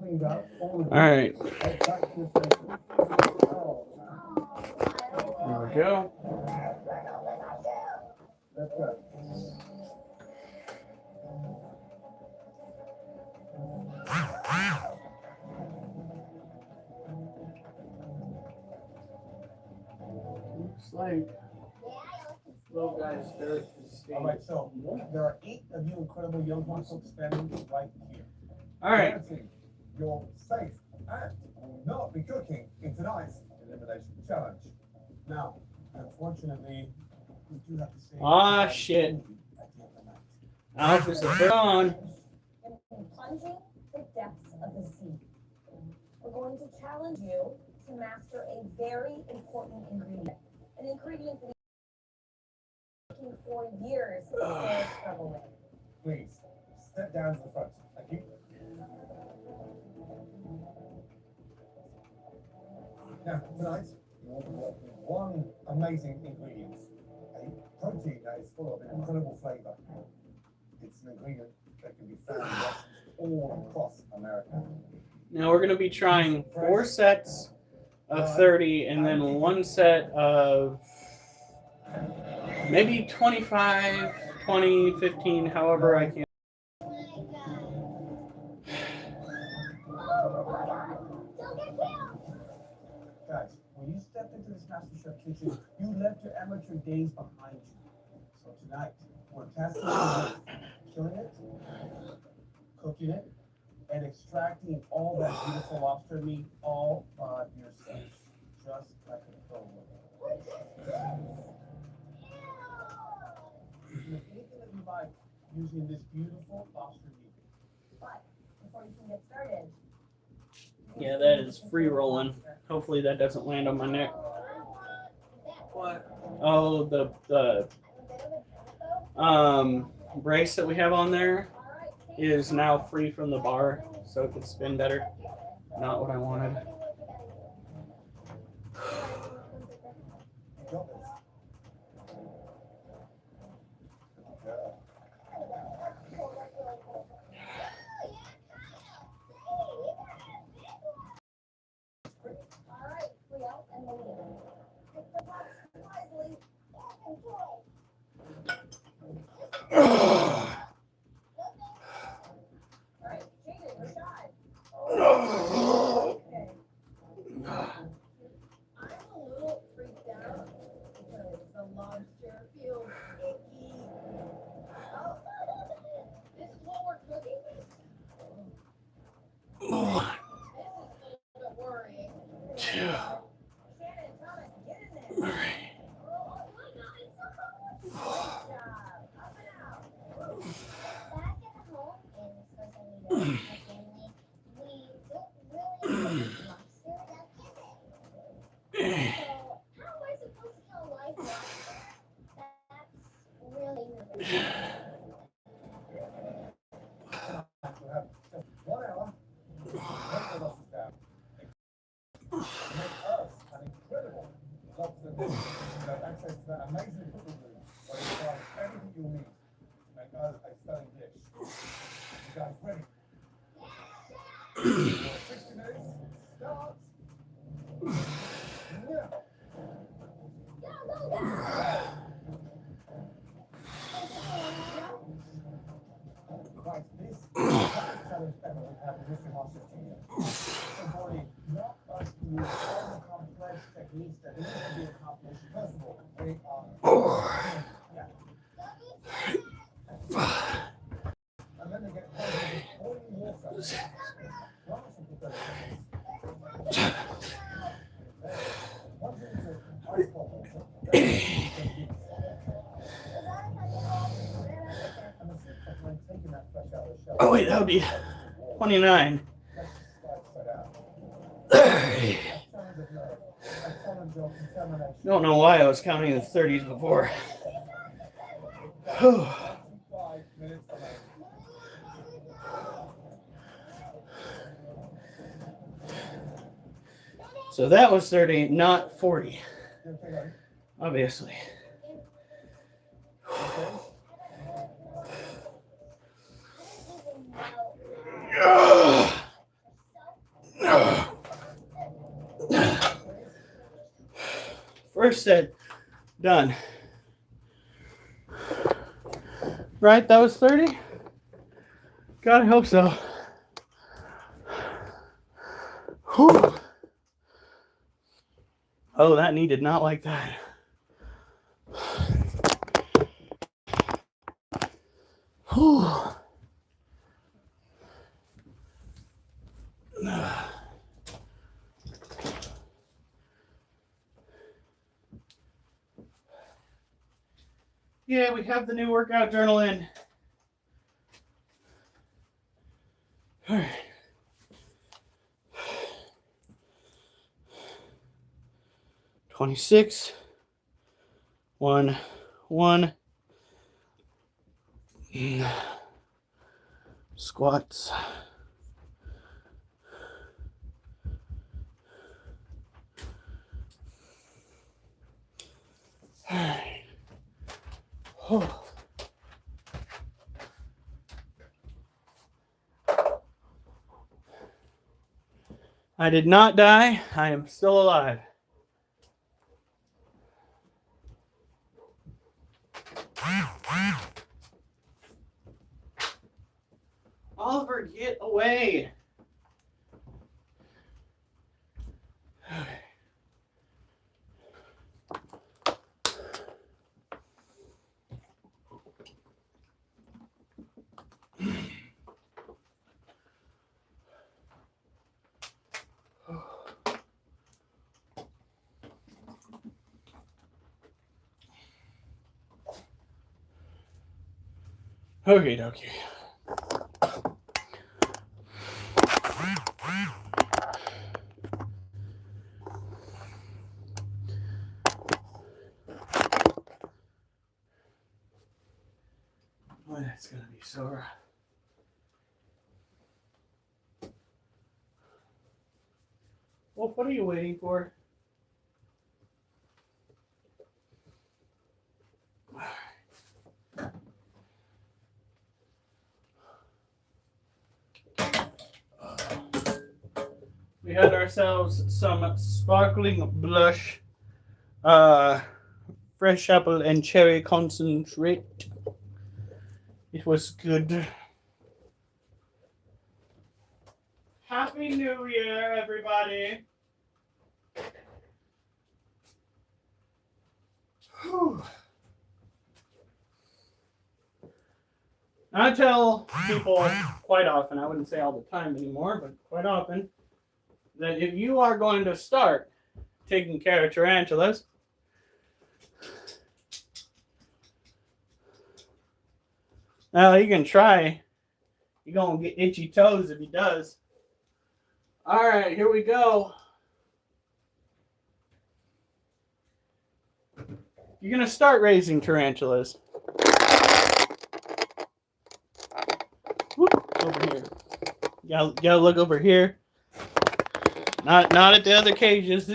All right. There we go. Looks like little guys start to stay. All right, so there are 8 of you incredible young people standing right here. All right. Dancing, you're safe and not be cooking in tonight's elimination challenge. Now, unfortunately, we do have to say. Ah, shit. Alf is on. And plunging the depths of the sea. We're going to challenge you to master a very important ingredient. An ingredient that you've been looking for years to struggle with. Please, step down to the front. Thank you. Now, tonight, you will be working with one amazing ingredient. A protein that is full of an incredible flavor. It's an ingredient that can be found in restaurants all across America. Now we're going to be trying 4 sets of 30 and then 1 set of maybe 25, 20, 15, however I can. Guys, when you stepped into this MasterChef kitchen, you left your amateur days behind you. So tonight, we're testing it, killing it, cooking it, and extracting all that beautiful lobster meat all by yourself, just like a pro would. You can make anything that you like using this beautiful lobster meat. But before you can get started, Yeah, that is free rolling. Hopefully that doesn't land on my neck. What? Oh, the brace that we have on there is now free from the bar, so it can spin better. Not what I wanted. alright, Leo and Melina. Pick the pots wisely and enjoy. Alright, Jaden, Rashad. Okay. I'm a little freaked out because the lobster feels icky. Oh, this is what we're cooking? This is a little bit worrying. Shannon, Thomas, get in there. All right. Great job. Up and out. Back at home in social media, my family, we don't really cook lobster that So, how am I supposed to kill a live lobster? That's really nervous. We'll have just 1 hour. Take the losses down. Make us an incredible lobster dish. You have access to that amazing cooking room where you find everything you'll need to make us a stunning dish. You guys ready? Your 60 minutes starts now. Right, this challenge ever we have in Mr. Master Junior. Avoiding not us to use all the complex techniques that need to be accomplished. First of all, they are yeah. And then they get covered with boiling water. Once into ice cold water. Oh wait, that would be 29. Don't know why I was counting the 30s before. So that was 30, not 40. Obviously. First set done. Right, that was 30? God, I hope so. Whew. Oh, that knee did not like that. Whew. Yeah, we have the new workout journal in. All right. $26, 1, 1. Squats. All right. Oh. I did not die. I am still alive. Oliver, get away. Okay, dokie. Oh, that's gonna be so rough. Well, what are you waiting for? We had ourselves some sparkling blush, fresh apple and cherry concentrate. It was good. Happy New Year, everybody. Whew. I tell people quite often, I wouldn't say all the time anymore, but quite often, that if you are going to start taking care of tarantulas, well, you can try. You're going to get itchy toes if he does. All right, here we go. You're going to start raising tarantulas. Whoop, over here. You gotta look over here. Not at the other cages.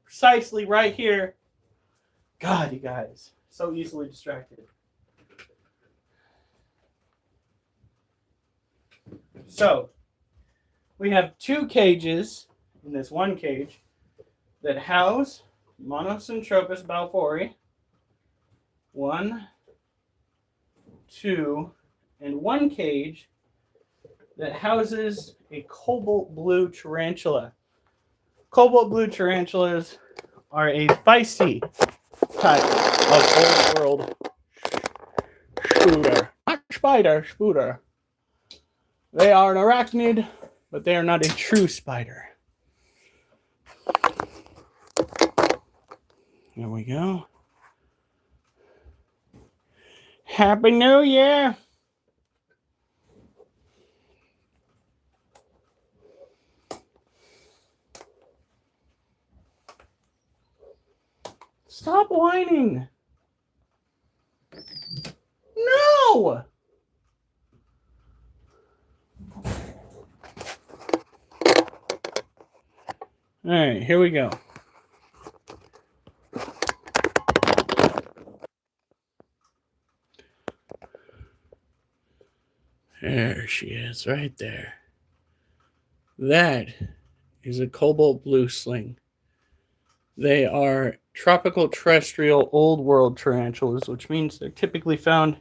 Precisely right here. God, you guys. So easily distracted. So, we have 2 cages in this one cage that house Monocentropus balfouri. 1, 2, and 1 cage that houses a cobalt blue tarantula. Cobalt blue tarantulas are a feisty type of old world spooder. Not spider, spooder. They are an arachnid, but they are not a true spider. There we go. Happy New Year! Stop whining! No! Alright, here we go. There she is, right there. That is a cobalt blue sling. They are tropical terrestrial old world tarantulas, which means they're typically found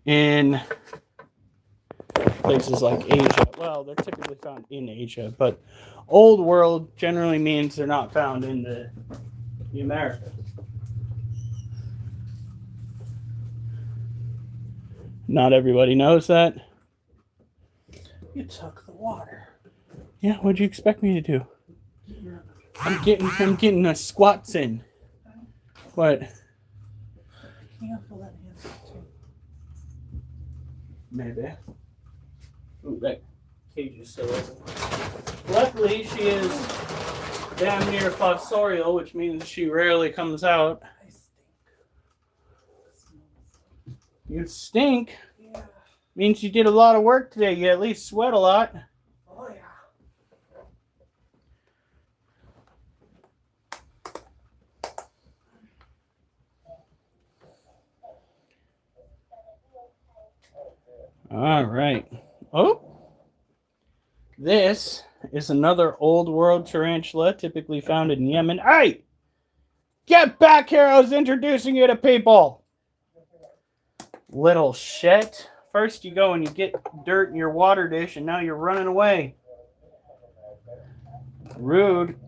in places like Asia. Well, they're typically found in Asia, but old world generally means they're not found in the Americas. Not everybody knows that. You took the water. Yeah, what'd you expect me to do? I'm getting a squats in. What? Maybe. Ooh, that cage is still open. Luckily, she is damn near fossorial, which means she rarely comes out. You stink? Yeah. Means you did a lot of work today. You at least sweat a lot. Oh, yeah. All right. Oh. This is another old world tarantula, typically found in Yemen. Hey! Get back here! I was introducing you to people! Little shit. First you go and you get dirt in your water dish, and now you're running away. Rude.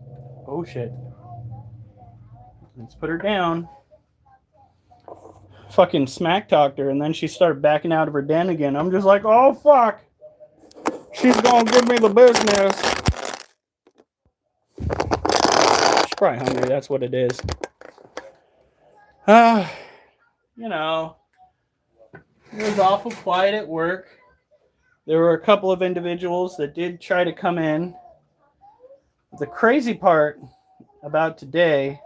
Oh shit. Let's put her down. Fucking smack talked her, and then she started backing out of her den again. I'm just like, oh fuck. She's gonna give me the business. She's probably hungry, that's what it is. You know, it was awful quiet at work. There were a couple of individuals that did try to come in. The crazy part about today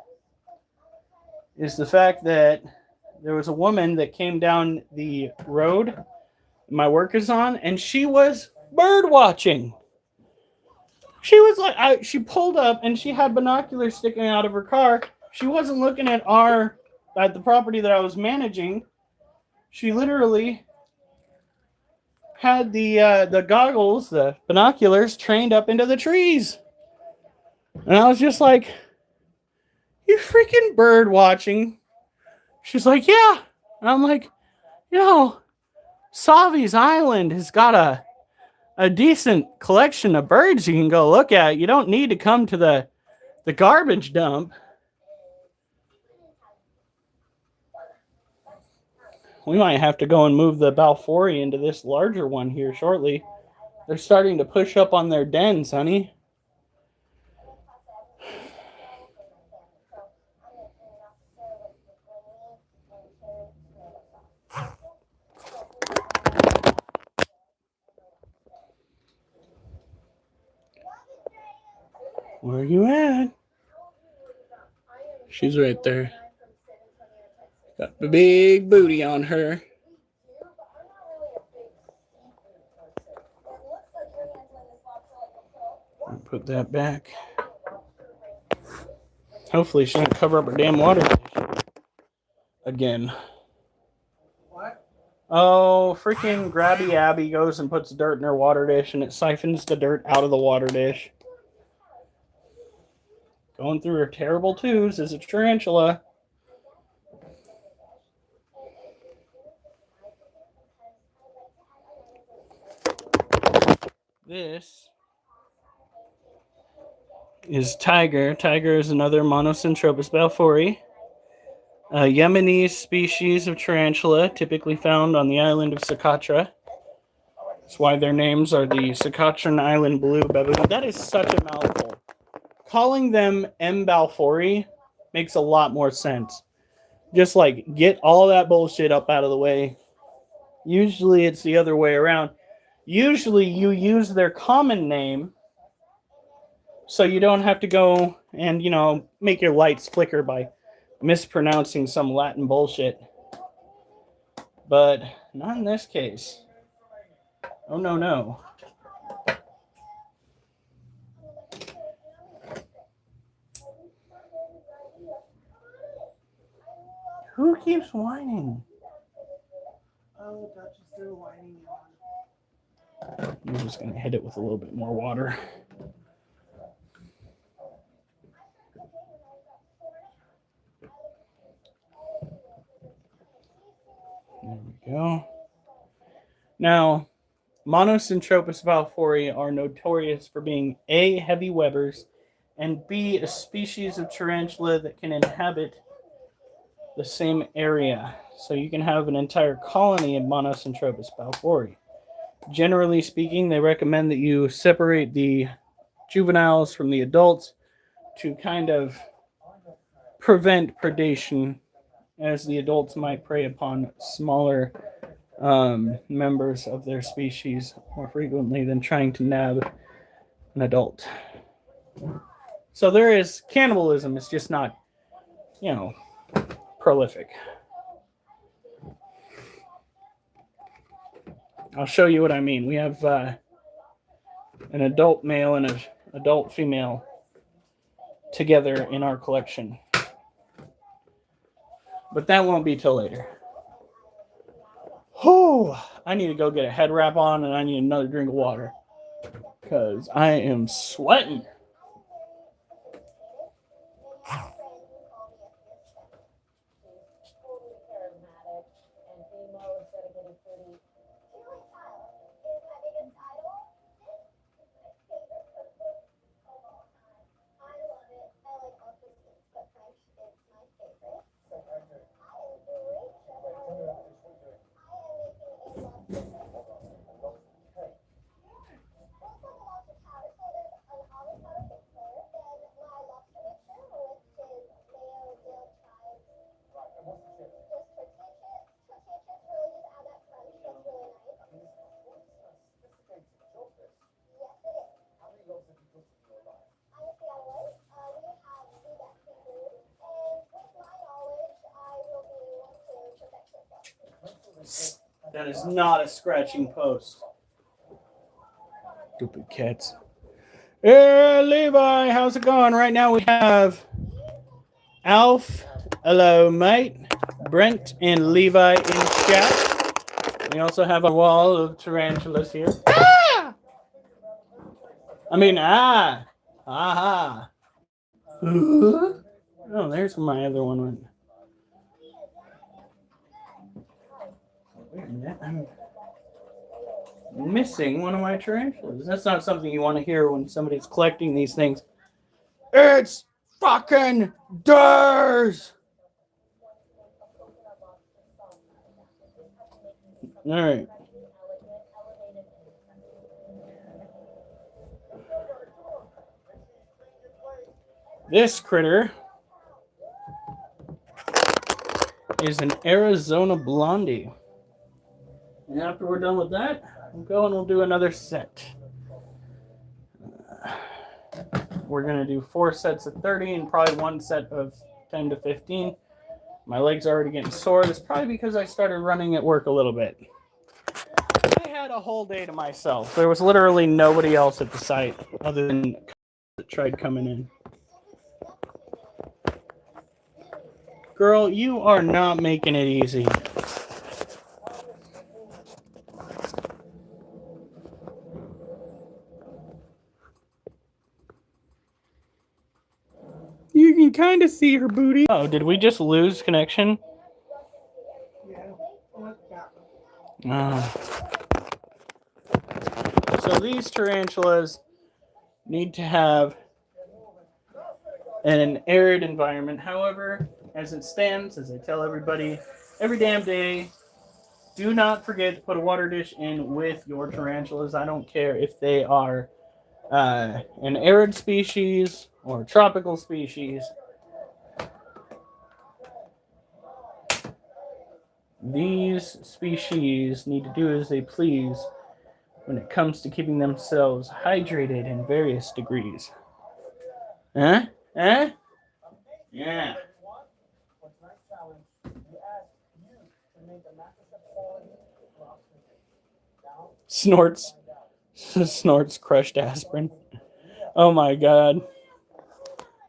is the fact that there was a woman that came down the road my work is on, and she was bird watching. She was like, she pulled up and she had binoculars sticking out of her car. She wasn't looking at the property that I was managing. She literally had the goggles, the binoculars, trained up into the trees. And I was just like, you freaking bird watching. She's like, yeah. And I'm like, Savi's Island has got a decent collection of birds you can go look at. You don't need to come to the garbage dump. We might have to go and move the Balfouri into this larger one here shortly. They're starting to push up on their dens, honey. Where are you at? She's right there. Got the big booty on her. I'll put that back. Hopefully she doesn't cover up her damn water again. What? Oh, freaking Grabby Abby goes and puts dirt in her water dish, and it siphons the dirt out of the water dish. Going through her terrible twos is a tarantula. This is Tiger. Tiger is another Monocentropus balfouri, a Yemeni species of tarantula typically found on the island of Socotra. That's why their names are the Socotran Island Blue Baboon. That is such a mouthful. Calling them M. balfouri makes a lot more sense. Just like, get all that bullshit up out of the way. Usually it's the other way around. Usually you use their common name so you don't have to go and, make your lights flicker by mispronouncing some Latin bullshit. But not in this case. Oh, no. Who keeps whining? Oh, Dutch is still whining on. I'm just going to hit it with a little bit more water. go. Now, Monocentropas balfouri are notorious for being A, heavy webbers, and B, a species of tarantula that can inhabit the same area. So you can have an entire colony of Monocentropas balfouri. Generally speaking, they recommend that you separate the juveniles from the adults to kind of prevent predation, as the adults might prey upon smaller members of their species more frequently than trying to nab an adult. So there is cannibalism, it's just not, prolific. I'll show you what I mean. We have an adult male and an adult female together in our collection. But that won't be till later. Oh, I need to go get a head wrap on, and I need another drink of water because I am sweating. That is not a scratching post. Stupid cats. Hey, Levi, how's it going? Right now we have Alf, hello, mate, Brent, and Levi in chat. We also have a wall of tarantulas here. Ah! Aha. Oh, there's where my other one went. Wait a minute, I'm missing one of my tarantulas. That's not something you want to hear when somebody's collecting these things. It's fucking theirs! Alright. This critter is an Arizona Blondie. And after we're done with that, we'll go and we'll do another set. We're going to do 4 sets of 30 and probably 1 set of 10 to 15. My legs are already getting sore. That's probably because I started running at work a little bit. I had a whole day to myself. There was literally nobody else at the site other than that tried coming in. Girl, you are not making it easy. You can kind of see her booty. Oh, did we just lose connection? So these tarantulas need to have an arid environment. However, as it stands, as I tell everybody every damn day, do not forget to put a water dish in with your tarantulas. I don't care if they are an arid species or a tropical species. These species need to do as they please when it comes to keeping themselves hydrated in various degrees. Huh? Huh? Yeah. Snorts crushed aspirin. Oh my god.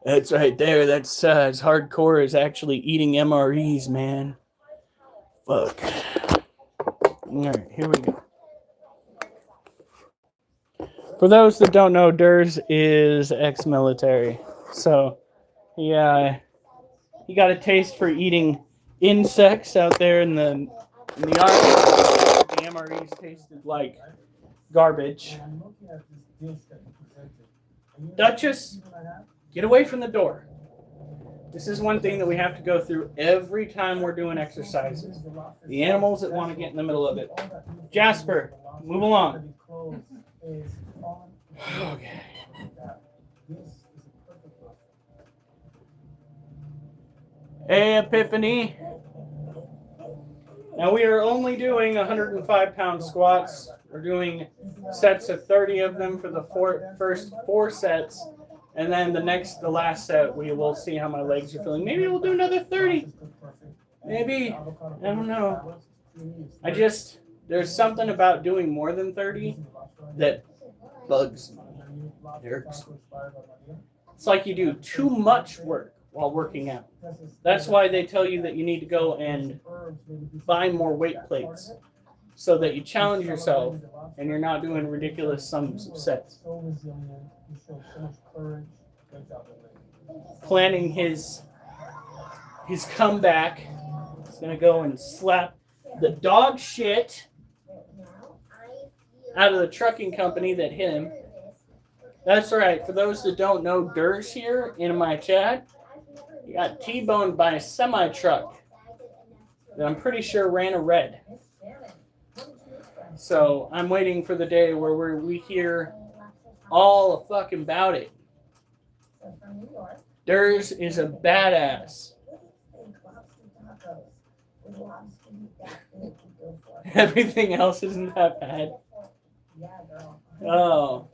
That's right there. That's as hardcore as actually eating MREs, man. Fuck. Alright, here we go. For those that don't know, Durs is ex-military. So, he got a taste for eating insects out there in the In the army, the MREs tasted like garbage. And I'm looking at this dish that you presented. And you know Duchess, what I have? get away from the door. This is one thing that we have to go through every time we're doing exercises. The animals that want to get in the middle of it. Jasper, move along. Okay. Hey, Epiphany. Now we are only doing 105-pound squats. We're doing sets of 30 of them for the first 4 sets. And then the last set, we will see how my legs are feeling. Maybe we'll do another 30. Maybe. I don't know. There's something about doing more than 30 that bugs me. It's like you do too much work while working out. That's why they tell you that you need to go and buy more weight plates so that you challenge yourself and you're not doing ridiculous sums of sets. Planning his comeback. He's gonna go and slap the dog shit out of the trucking company that hit him. That's right. For those that don't know, Durs here in my chat, he got T-boned by a semi-truck that I'm pretty sure ran a red. So I'm waiting for the day where we hear all fucking about it. Durs is a badass. Everything else isn't that bad. Oh.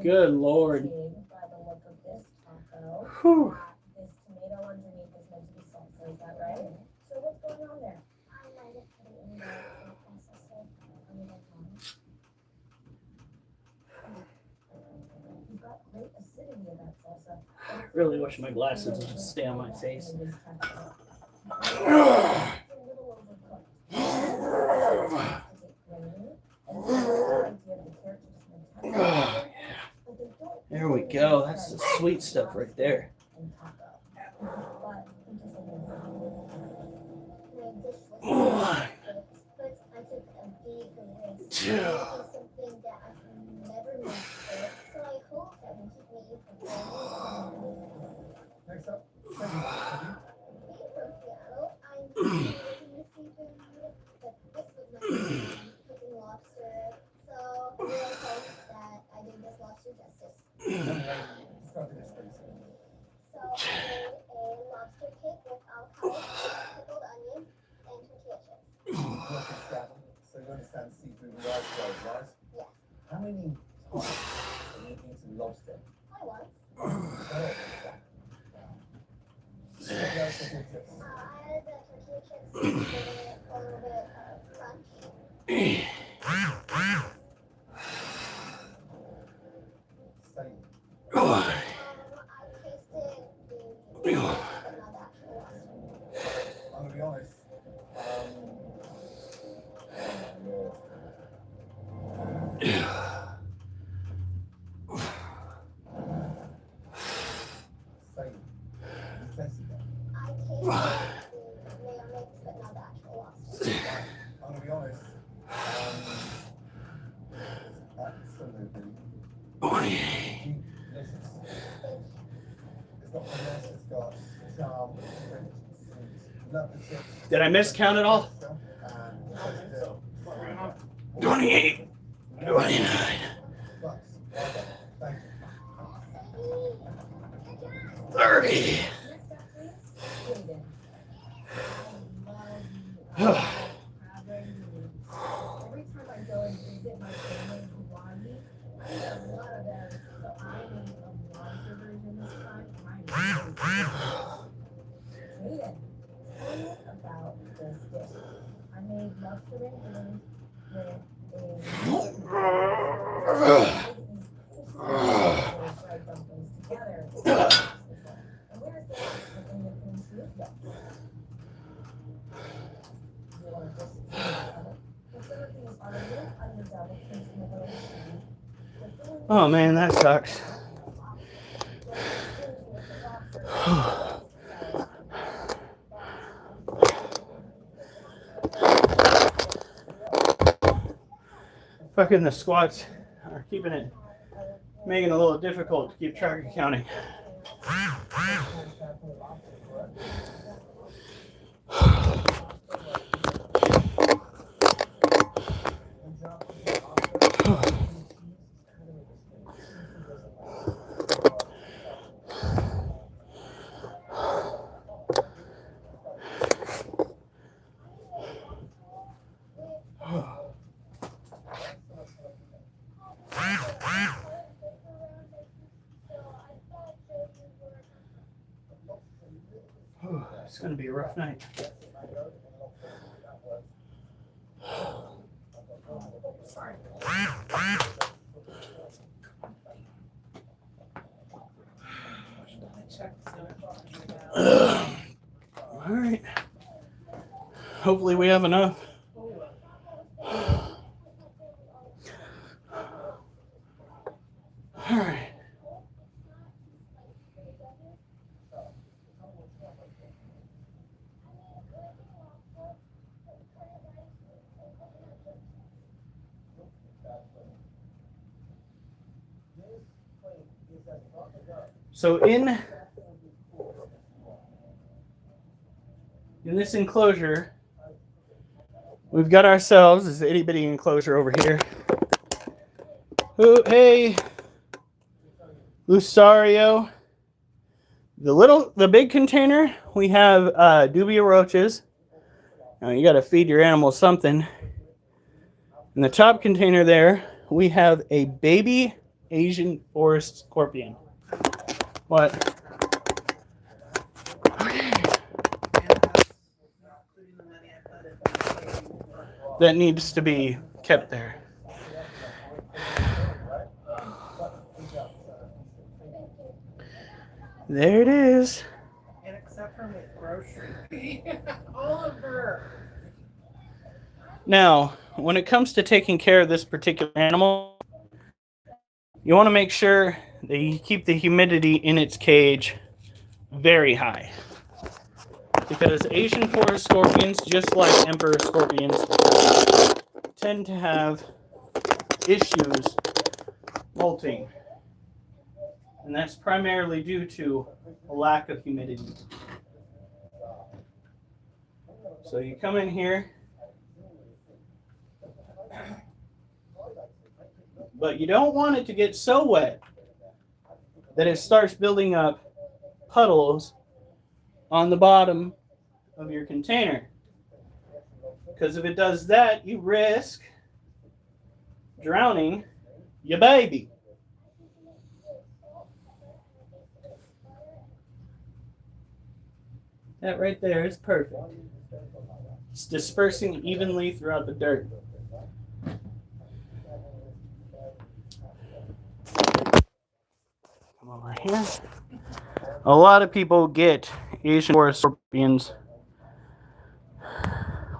Good Lord. Whew. Really wish my glasses would just stay on my face. There we go. That's the sweet stuff right there. Next up, so you understand seafood and rice rolls, right? Yeah. How many times have you eaten lobster? I once. What else have you just- I had the tortilla chips with a little bit of crunch. Steak. I tasted the but not the actual lobster. I'm gonna be honest. Steak. You tasted that? I tasted the mayo mix, but not the actual lobster. I'm gonna be honest. Absolutely. Delicious. It's got finesse, it's got charm, it's rich, it's sweet. Love the chips. Did I miscount it all? And 28, 29. Bucks. Well done. Thank you. 30. Every time I go and visit my family in Hawaii, I eat a lot of them. So I made a lobster version this time. Jaden, tell me about this dish. I made lobster ringones with fried dumplings together. And where's the in the cream soup? You want to just consider these are a little underdoubled since in the middle of the sea. Oh man, that sucks. Fucking the squats are making it a little difficult to keep track of counting. It's gonna be a rough night. Sorry. All right. Hopefully we have enough. All right. So in this enclosure, we've got ourselves this itty bitty enclosure over here. Oh, hey, Lucario. The big container, we have dubia roaches. Now you got to feed your animals something. In the top container there, we have a baby Asian forest scorpion. What? That needs to be kept there. There it is. And except for my grocery. Oliver. Now, when it comes to taking care of this particular animal, you want to make sure that you keep the humidity in its cage very high. Because Asian forest scorpions, just like emperor scorpions, tend to have issues molting. And that's primarily due to a lack of humidity. So you come in here, but you don't want it to get so wet that it starts building up puddles on the bottom of your container. Because if it does that, you risk drowning your baby. That right there is perfect. It's dispersing evenly throughout the dirt. Come over here. A lot of people get Asian forest scorpions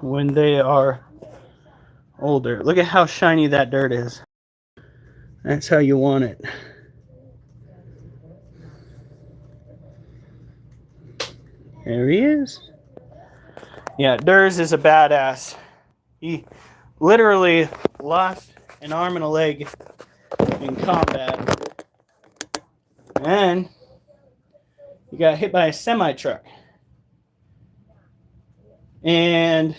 when they are older. Look at how shiny that dirt is. That's how you want it. There he is. Yeah, Durs is a badass. He literally lost an arm and a leg in combat. And he got hit by a semi-truck. And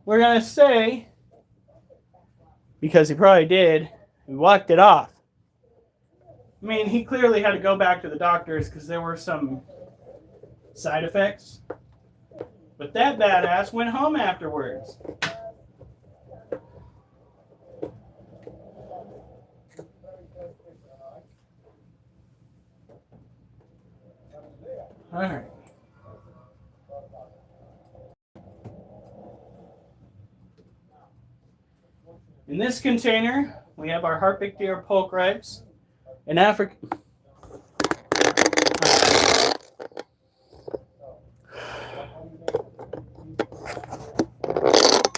we're going to say, because he probably did, he walked it off. I mean, he clearly had to go back to the doctors because there were some side effects. But that badass went home afterwards. All right. In this container, we have our Harpic deer poke ribs. In Africa.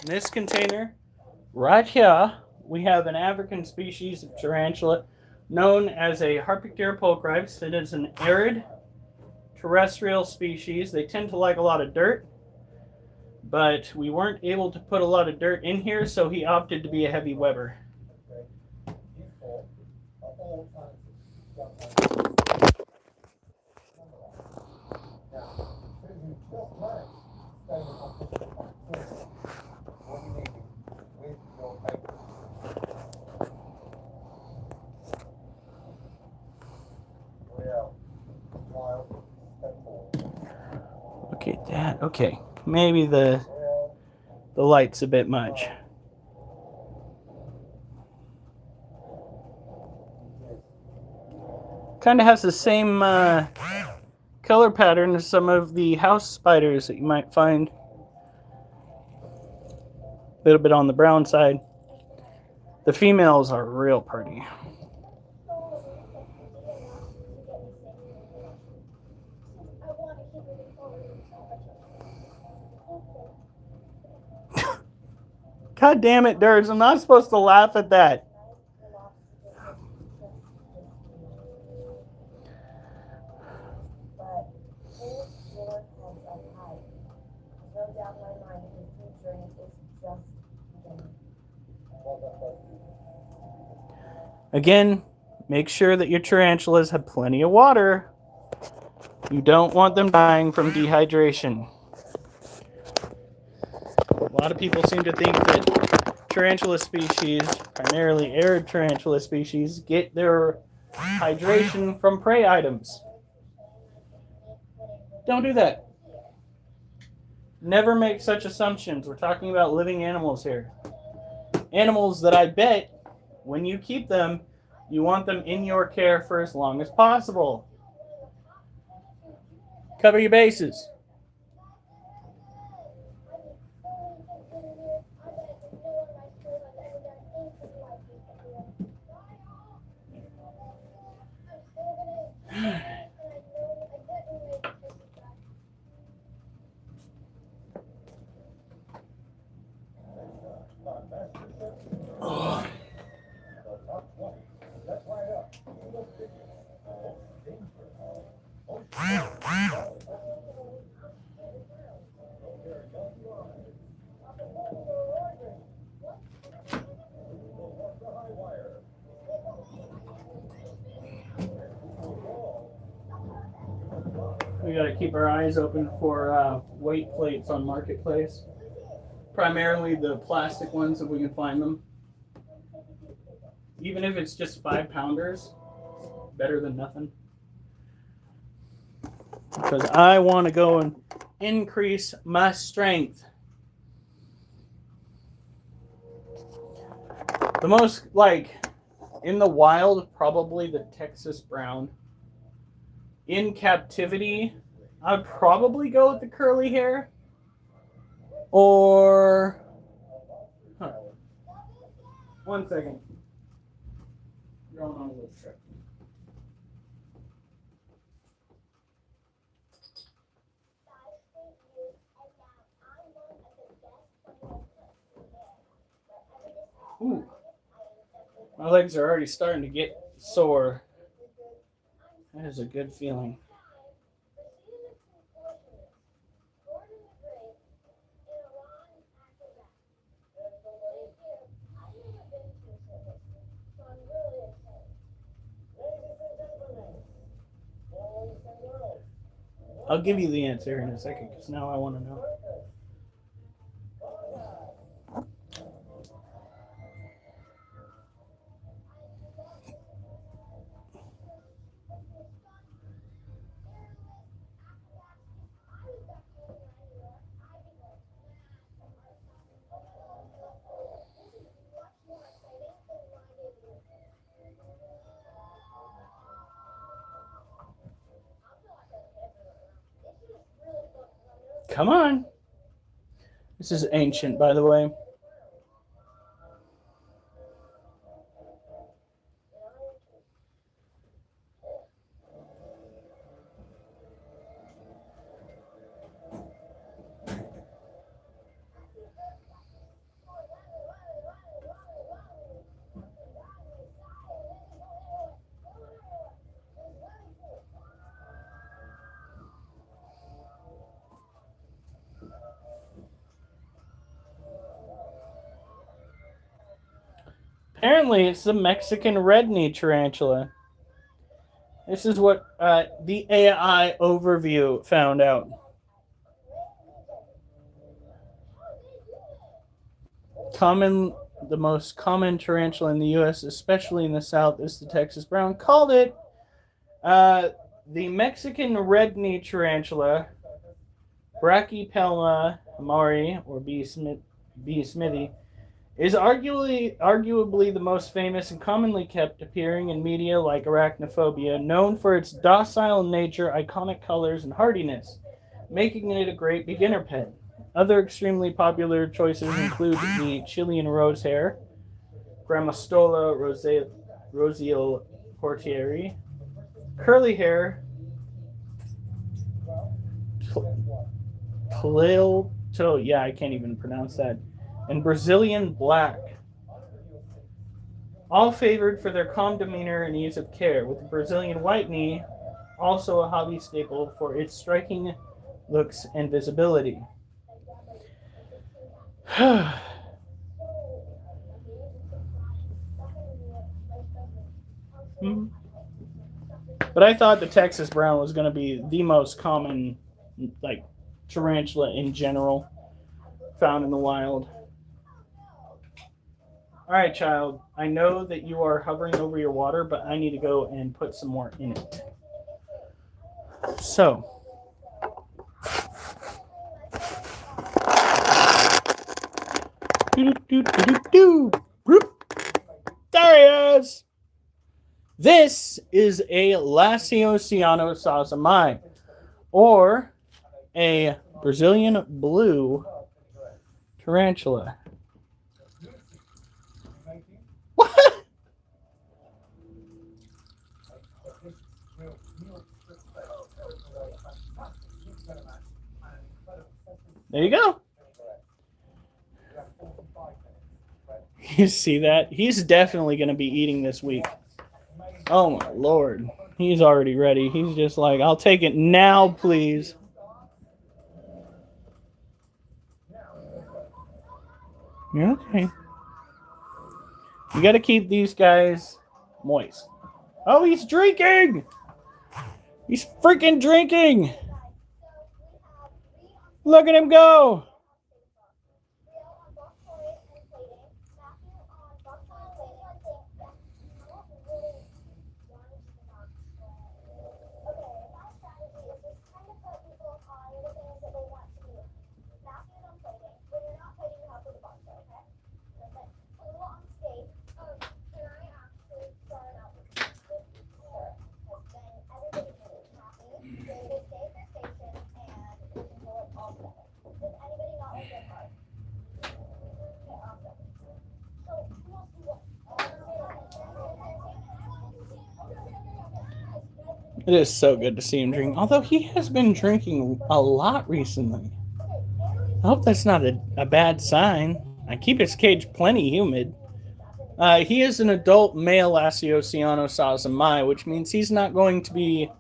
In this container, right here, we have an African species of tarantula known as a Harpictera pulchripes. It is an arid terrestrial species. They tend to like a lot of dirt, but we weren't able to put a lot of dirt in here, so he opted to be a heavy Weber. Look at that. Okay, maybe the light's a bit much. Kind of has the same color pattern as some of the house spiders that you might find. A little bit on the brown side. The females are real pretty. God damn it, Dirge. I'm not supposed to laugh at that. Again, make sure that your tarantulas have plenty of water. You don't want them dying from dehydration. A lot of people seem to think that tarantula species, primarily arid tarantula species, get their hydration from prey items. Don't do that. Never make such assumptions. We're talking about living animals here. Animals that I bet, when you keep them, you want them in your care for as long as possible. Cover your bases. We got to keep our eyes open for weight plates on Marketplace. Primarily the plastic ones if we can find them. Even if it's just 5-pounders, better than nothing. Because I want to go and increase my strength. The most, in the wild, probably the Texas Brown. In captivity, I'd probably go with the curly hair. Or... One second. Going on a little trip. Ooh. My legs are already starting to get sore. That is a good feeling. I'll give you the answer in a second because now I want to know. Come on. This is ancient, by the way. Apparently, it's the Mexican red-knee tarantula. This is what the AI overview found out. The most common tarantula in the U.S., especially in the South, is the Texas brown. Called it the Mexican red-knee tarantula, Brachypelma amari, or B. smithi, is arguably the most famous and commonly kept, appearing in media like Arachnophobia, known for its docile nature, iconic colors, and hardiness, making it a great beginner pet. Other extremely popular choices include the Chilean rosehair, Grammostola roseal portieri, curly hair, I can't even pronounce that, and Brazilian black. All favored for their calm demeanor and ease of care, with the Brazilian white knee also a hobby staple for its striking looks and visibility. But I thought the Texas brown was going to be the most common, like, tarantula in general found in the wild. All right, child. I know that you are hovering over your water, but I need to go and put some more in it. So. There he is. This is a Lasiosiano sazamai, or a Brazilian blue tarantula. What? There you go. You see that? He's definitely going to be eating this week. Oh my Lord. He's already ready. He's just like, I'll take it now, please. You're okay. You got to keep these guys moist. Oh, he's drinking! He's freaking drinking! Look at him go! It is so good to see him drink. Although he has been drinking a lot recently. I hope that's not a bad sign. I keep his cage plenty humid. He is an adult male Lasiosiano sazamai, which means he's not going to be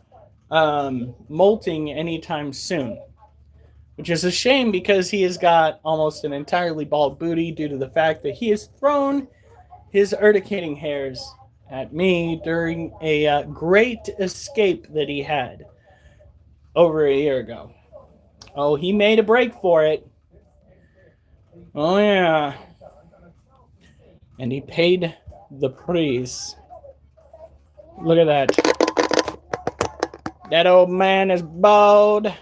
molting anytime soon. Which is a shame because he has got almost an entirely bald booty due to the fact that he has thrown his urticating hairs at me during a great escape that he had over a year ago. Oh, he made a break for it. Oh, yeah. And he paid the price. Look at that. That old man is bald.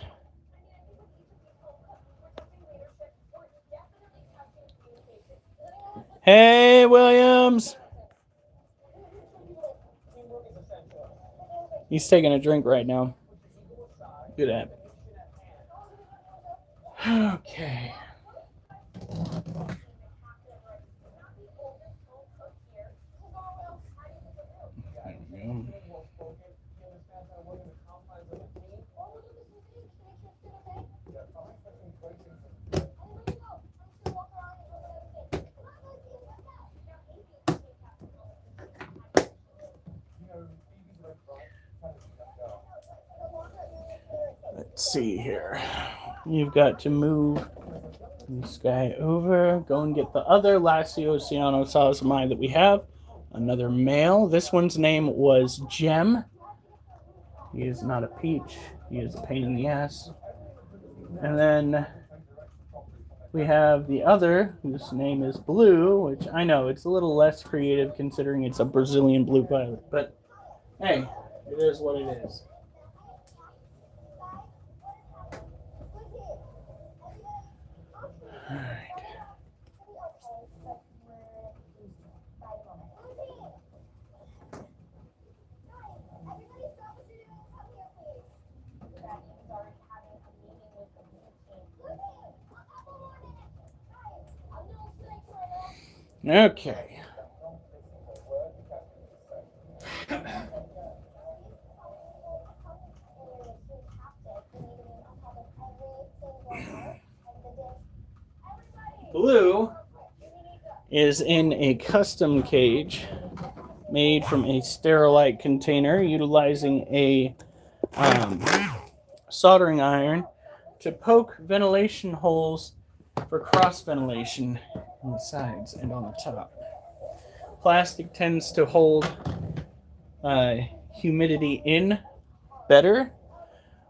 Hey, Williams. He's taking a drink right now. Look at that. Okay. Let's see here. You've got to move this guy over. Go and get the other Lasiosianosalzamai that we have. Another male. This one's name was Gem. He is not a peach. He is a pain in the ass. And then we have the other, whose name is Blue, which I know it's a little less creative considering it's a Brazilian blue violet. But hey, it is what it is. All right. Okay. Blue is in a custom cage made from a Sterilite container utilizing a soldering iron to poke ventilation holes for cross ventilation on the sides and on the top. Plastic tends to hold humidity in better,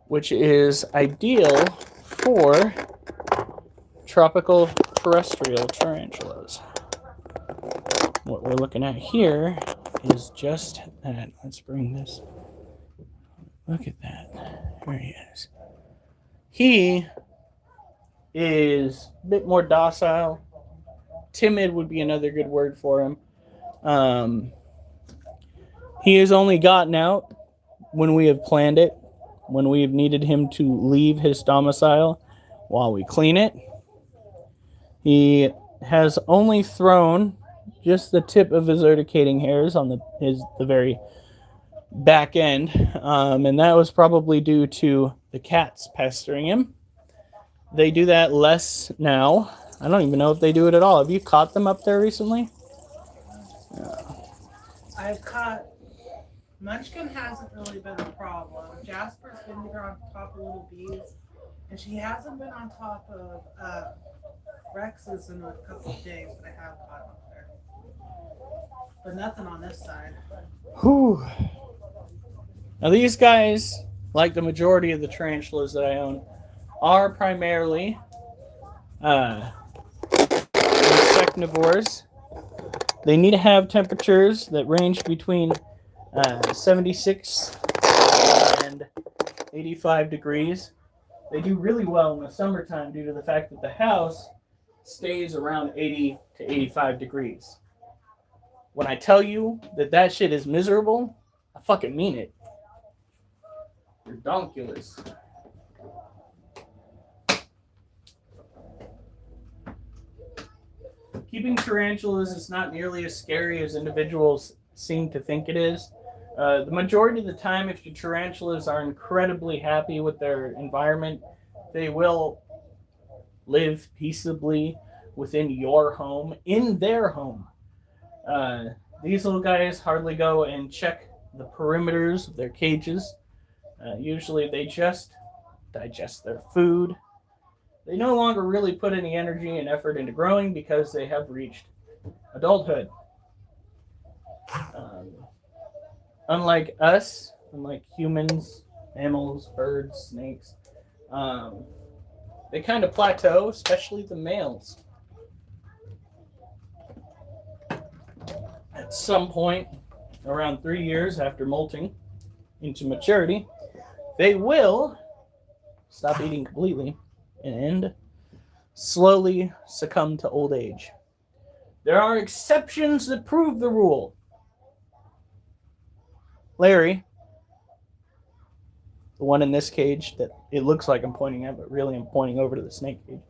which is ideal for tropical terrestrial tarantulas. What we're looking at here is just that. Let's bring this. Look at that. There he is. He is a bit more docile. Timid would be another good word for him. He has only gotten out when we have planned it, when we have needed him to leave his domicile while we clean it. He has only thrown just the tip of his urticating hairs on the very back end, and that was probably due to the cats pestering him. They do that less now. I don't even know if they do it at all. Have you caught them up there recently? I've caught. Munchkin hasn't really been a problem. Jasper's been here on top of little bees, and she hasn't been on top of Rex's in a couple of days, but I have caught up there. But nothing on this side. Whew. Now these guys, like the majority of the tarantulas that I own, are primarily insectivores. They need to have temperatures that range between 76 and 85 degrees. They do really well in the summertime due to the fact that the house stays around 80 to 85 degrees. When I tell you that shit is miserable, I fucking mean it. Redonkulous. Keeping tarantulas is not nearly as scary as individuals seem to think it is. The majority of the time, if your tarantulas are incredibly happy with their environment, they will live peaceably within your home, in their home. These little guys hardly go and check the perimeters of their cages. Usually they just digest their food. They no longer really put any energy and effort into growing because they have reached adulthood. Unlike us, unlike humans, mammals, birds, snakes, they kind of plateau, especially the males. At some point, around 3 years after molting into maturity, they will stop eating completely and slowly succumb to old age. There are exceptions that prove the rule. Larry, the one in this cage that it looks like I'm pointing at, but really I'm pointing over to the snake cage.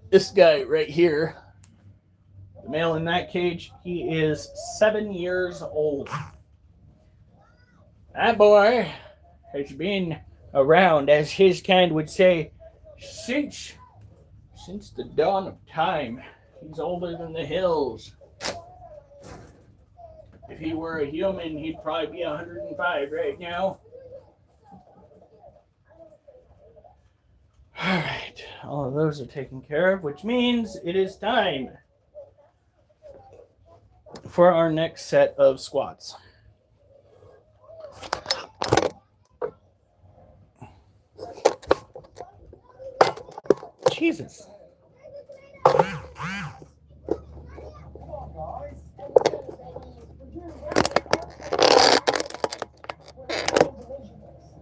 This guy right here, the male in that cage, he is 7 years old. That boy has been around, as his kind would say, since the dawn of time. He's older than the hills. If he were a human, he'd probably be 105 right now. All right, all of those are taken care of, which means it is time for our next set of squats. Jesus.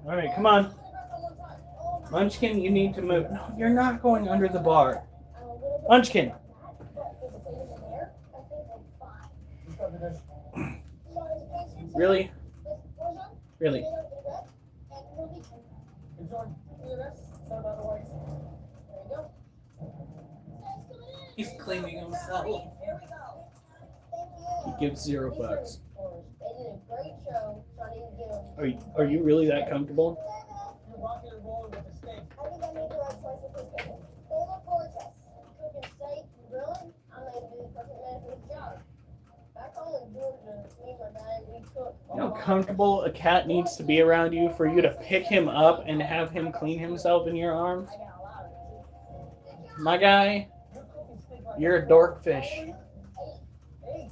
All right, come on. Munchkin, you need to move. No, you're not going under the bar. Munchkin. Really? Really? He's cleaning himself. He gives $0. They did a great show, so I didn't give them. Are you really that comfortable? You're rocking and rolling with the steak. I think I made the right choice with this game. They look gorgeous. Cooking steak, grilling, I may be the perfect man for the job. Back home in Georgia, me and my dad, we cook. You know how comfortable a cat needs to be around you for you to pick him up and have him clean himself in your arms? I got a lot of it. My guy, You're cooking steak like you're a dork fish. Hey,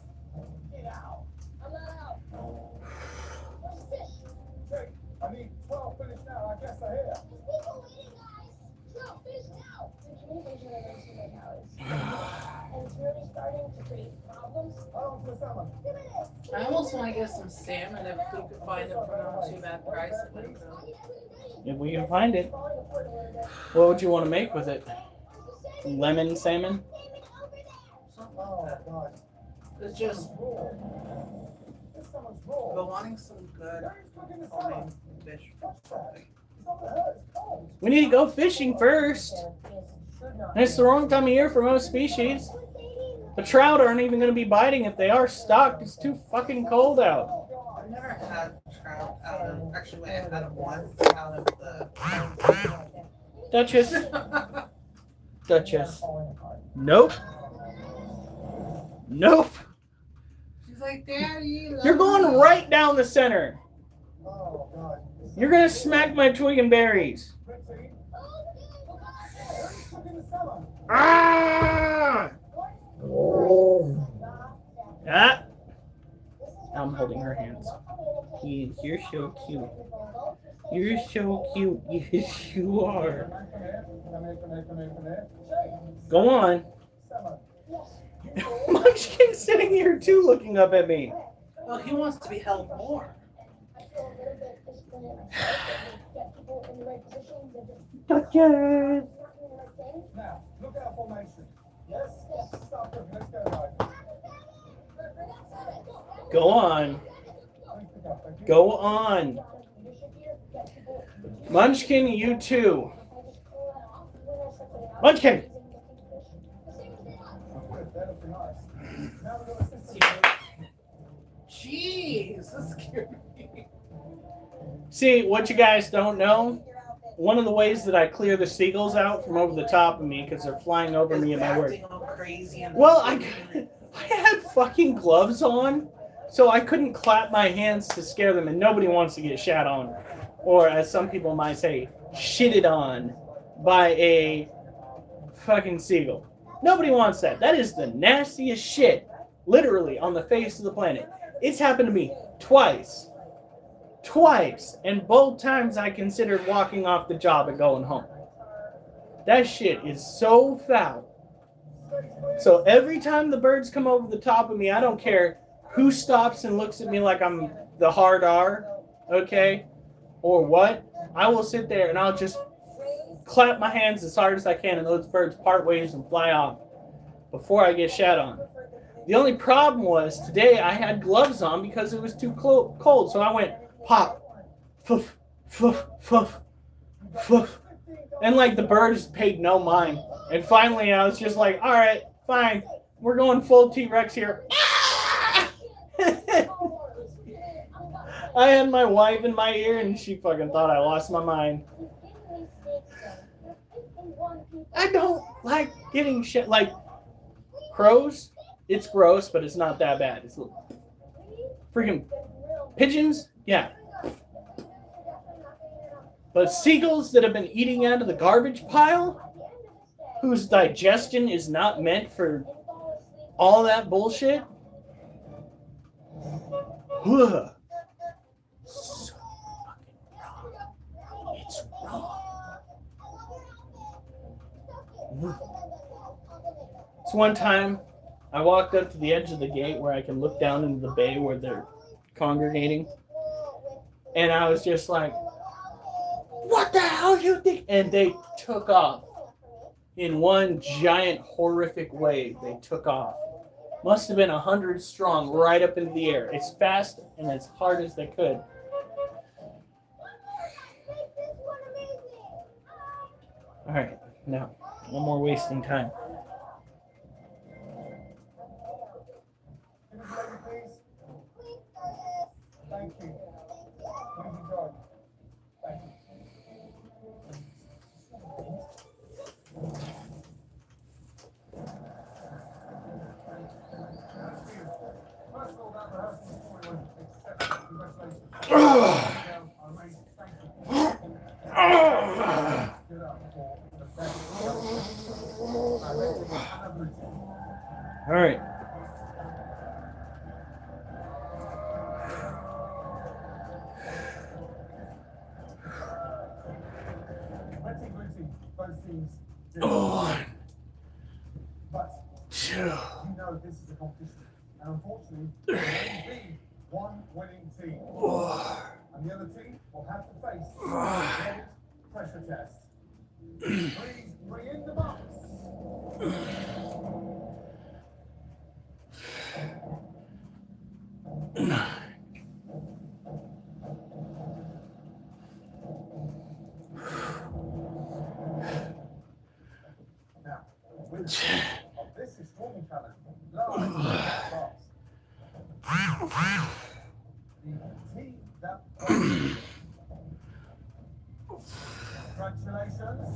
get out. I'm not out. Where's the fish? Jake, I need 12 finished now. I guess I have. There's people waiting, guys. No, fish now. The communication of those two hours. And it's really starting to create problems. Oh, for summer. Give me this. I almost want to get some salmon if we could find it for not too bad price. If we can find it, what would you want to make with it? Lemon salmon? Something Oh, like that. God. It's just This summer's roll. but wanting some good Gary's cooking the summer. homemade fish or something. It's over there. It's cold. We need to go fishing first. And it's the wrong time of year for most species. The trout aren't even going to be biting if they are stocked. It's too fucking cold out. Oh, I've never had trout out of, actually wait, I had it once out of the Duchess. Duchess. Nope. Nope. She's like, Daddy, You're going right down the center. Oh, God. You're going to smack my twig and berries. Gary's cooking the summer. Ah! Ah! I'm holding her hands. You're so cute. You're so cute. Yes, you are. Go on. Munchkin's sitting here too, looking up at me. Well, he wants to be held more. Duchess. Now, look out formation. Yes, stop it. Let's get it right. Go on. Go on. Munchkin, you too. Munchkin! That'll be nice. Now we're going to Jeez, that scared me. See, what you guys don't know, one of the ways that I clear the seagulls out from over the top of me because they're flying over me in my work. Acting all crazy and Well, I had fucking gloves on, so I couldn't clap my hands to scare them, and nobody wants to get shat on. Or, as some people might say, shitted on by a fucking seagull. Nobody wants that. That is the nastiest shit, literally, on the face of the planet. It's happened to me twice. Twice. And both times I considered walking off the job and going home. That shit is so foul. So every time the birds come over the top of me, I don't care who stops and looks at me like I'm the hard R, okay, or what. I will sit there and I'll just clap my hands as hard as I can and those birds part ways and fly off before I get shat on. The only problem was today I had gloves on because it was too cold. So I went pop, foof, foof, foof, foof. And like the birds paid no mind. And finally I was just like, all right, fine. We're going full T-Rex here. I had my wife in my ear and she fucking thought I lost my mind. I don't like getting shit like crows. It's gross, but it's not that bad. It's freaking pigeons. Yeah. But seagulls that have been eating out of the garbage pile, whose digestion is not meant for all that bullshit, ugh, so fucking wrong. It's wrong. It's one time I walked up to the edge of the gate where I can look down into the bay where they're congregating, and I was just like, what the hell you think? And they took off in one giant horrific wave. They took off. Must have been 100 strong right up into the air, as fast and as hard as they could. All right, now, no more wasting time. Thank you. Please enjoy. Thank you. First of all, that rehearsal this morning was exceptional. Congratulations. Amazing. Thank you. Give it up for the best. All right. Both teams do. But you know this is a competition, and unfortunately, there will only be one winning team, and the other team will have to face a great pressure test. Please bring in the box. Now, with of this extraordinary talent, live from the box. The team that won. Congratulations.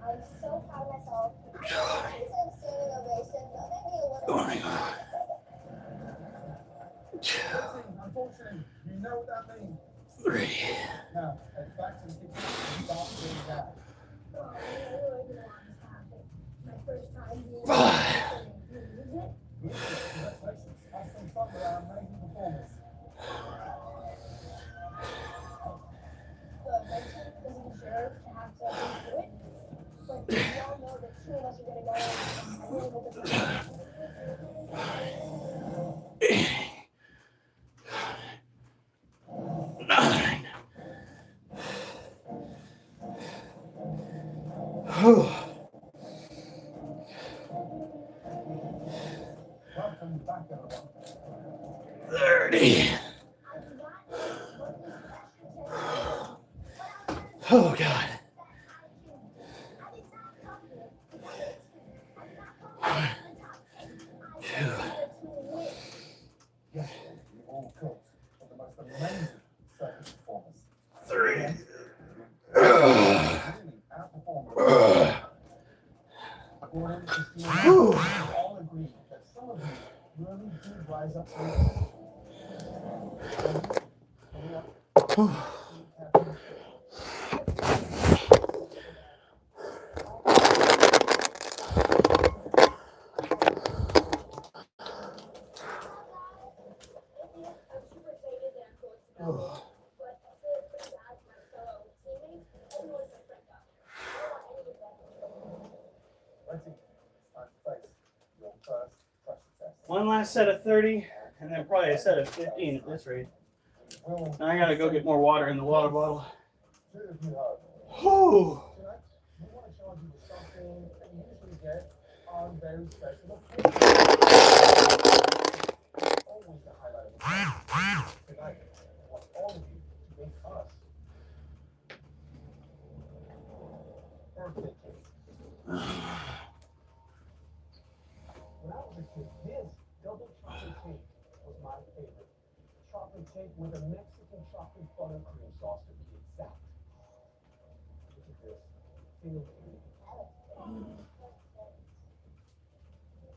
I'm so proud of myself. Unfortunately, you know what that means. 3. Now, head back to the kitchen and start doing that. My first time being 5. Congratulations. Have some fun with our amazing performance. the mention doesn't deserve to have to do it. But we all know that two of us are gonna go and I really hope it's Welcome back, everyone. 30. Oh, God. 1, 2. Yes, you all cooked for the most amazing circus performance. 3. Really outperformed. According to CNN, we all agree that some of you really did rise up to it. One last set of 30, and then probably a set of 15 at this rate. Now I gotta go get more water in the water bottle. Whew. We want to charge you with something that you usually get on very special always the highlight of the day. Tonight, I want all of you to make us birthday cake. When I was a kid, this double chocolate cake was my favorite. chocolate cake with a Mexican chocolate buttercream sauce to be exact. Look at this. Feel it.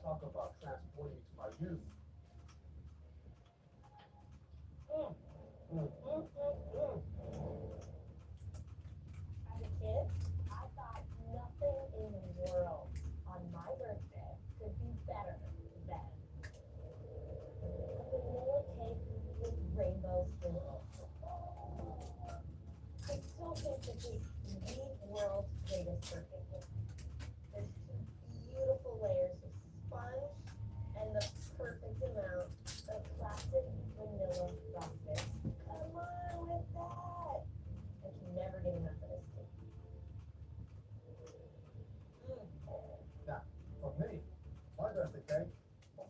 Talk about transporting me to my youth. As a kid, I thought nothing in the world on my birthday could be better than a vanilla cake with rainbow sprinkles. I still think this is the world's greatest birthday cake. There's two beautiful layers of sponge and the perfect amount of classic vanilla frosting. Come on with that! I can never get enough of this cake. Now, for me, my birthday cake is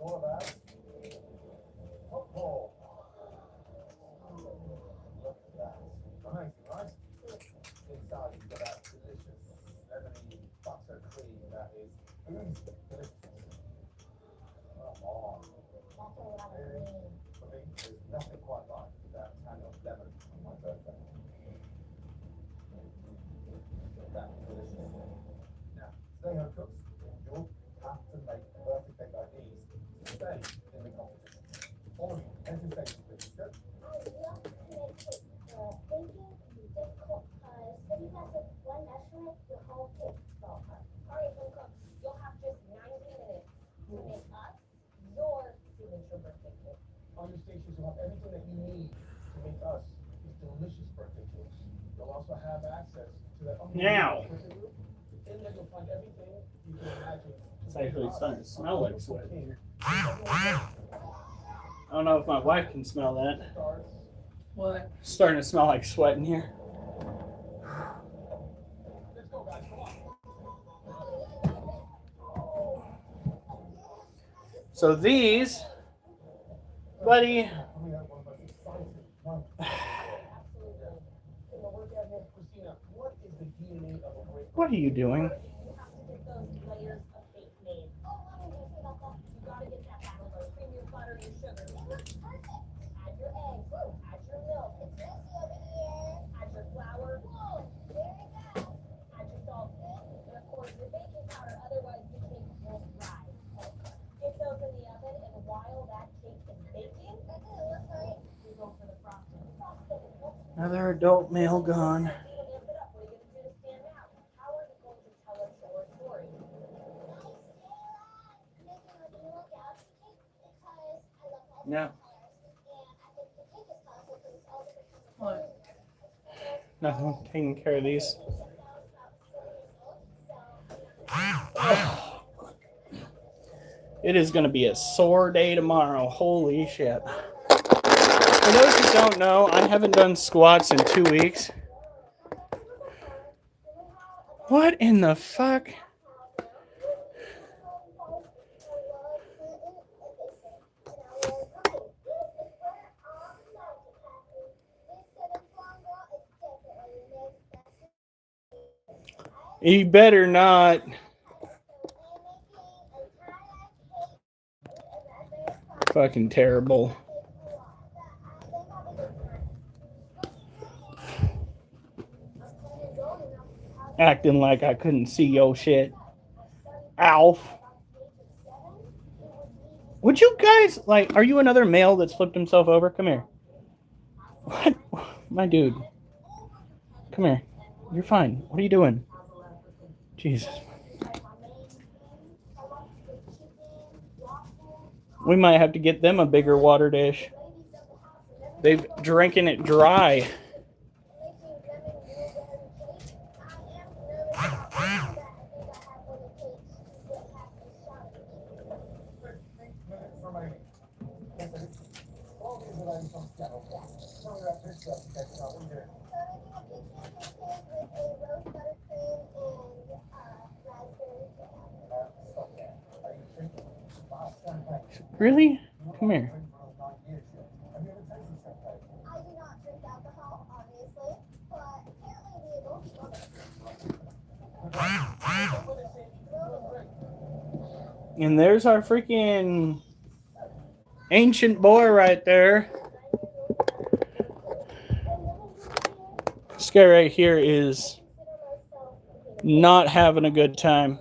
all about football. Look at that. Amazing, right? Inside you've got that delicious lemony butter cream that is delicious. Come on. That's a lot of Really? green. For me, there's nothing quite like that tang of lemon on my birthday. That is delicious. Now, stay home cooks, you'll have to make a birthday cake like these to stay in the competition. All of you, enter station, please. Go. I love to make cake. Baking can be difficult because if you mess up one measurement, your whole cake falls apart. Alright, home cooks, you'll have just 90 minutes to make us your signature birthday cake. On your stations, you'll have everything that you need to make us these delicious birthday cakes. You'll also have access to that Now. birthday room. In there, you'll find everything you can imagine. It's actually starting to smell like sweat. Cake. I don't know if my wife can smell that. Starts. What? It's starting to smell like sweat in here. Let's go, guys. Come on. So these, buddy, Coming up, one of the most exciting moments. Absolutely. In the workout here, Christina, what is the DNA of a great what are you doing? You have to get those layers of cake made. You gotta get that battle of cream, your butter, your sugar. Add your eggs, add your milk, add your flour, add your salt, and of course your baking powder, otherwise the cake will rise. Get those in the oven, and while that cake is baking, we go for the frosting. Another adult male gone. Amp it up. What are you gonna do to stand out? How are you going to tell us your story? No, What? nothing. Taking care of these. It is going to be a sore day tomorrow. Holy shit. For those who don't know, I haven't done squats in 2 weeks. What in the fuck? You better not. Fucking terrible. Acting like I couldn't see your shit. Alf. Would you guys, like, are you another male that's flipped himself over? Come here. What? My dude. Come here. You're fine. What are you doing? Jesus. We might have to get them a bigger water dish. They've drinking it dry. Really? Come here. I do not drink alcohol, obviously, but apparently the And there's our freaking ancient boy right there. guy right here is not having a good time.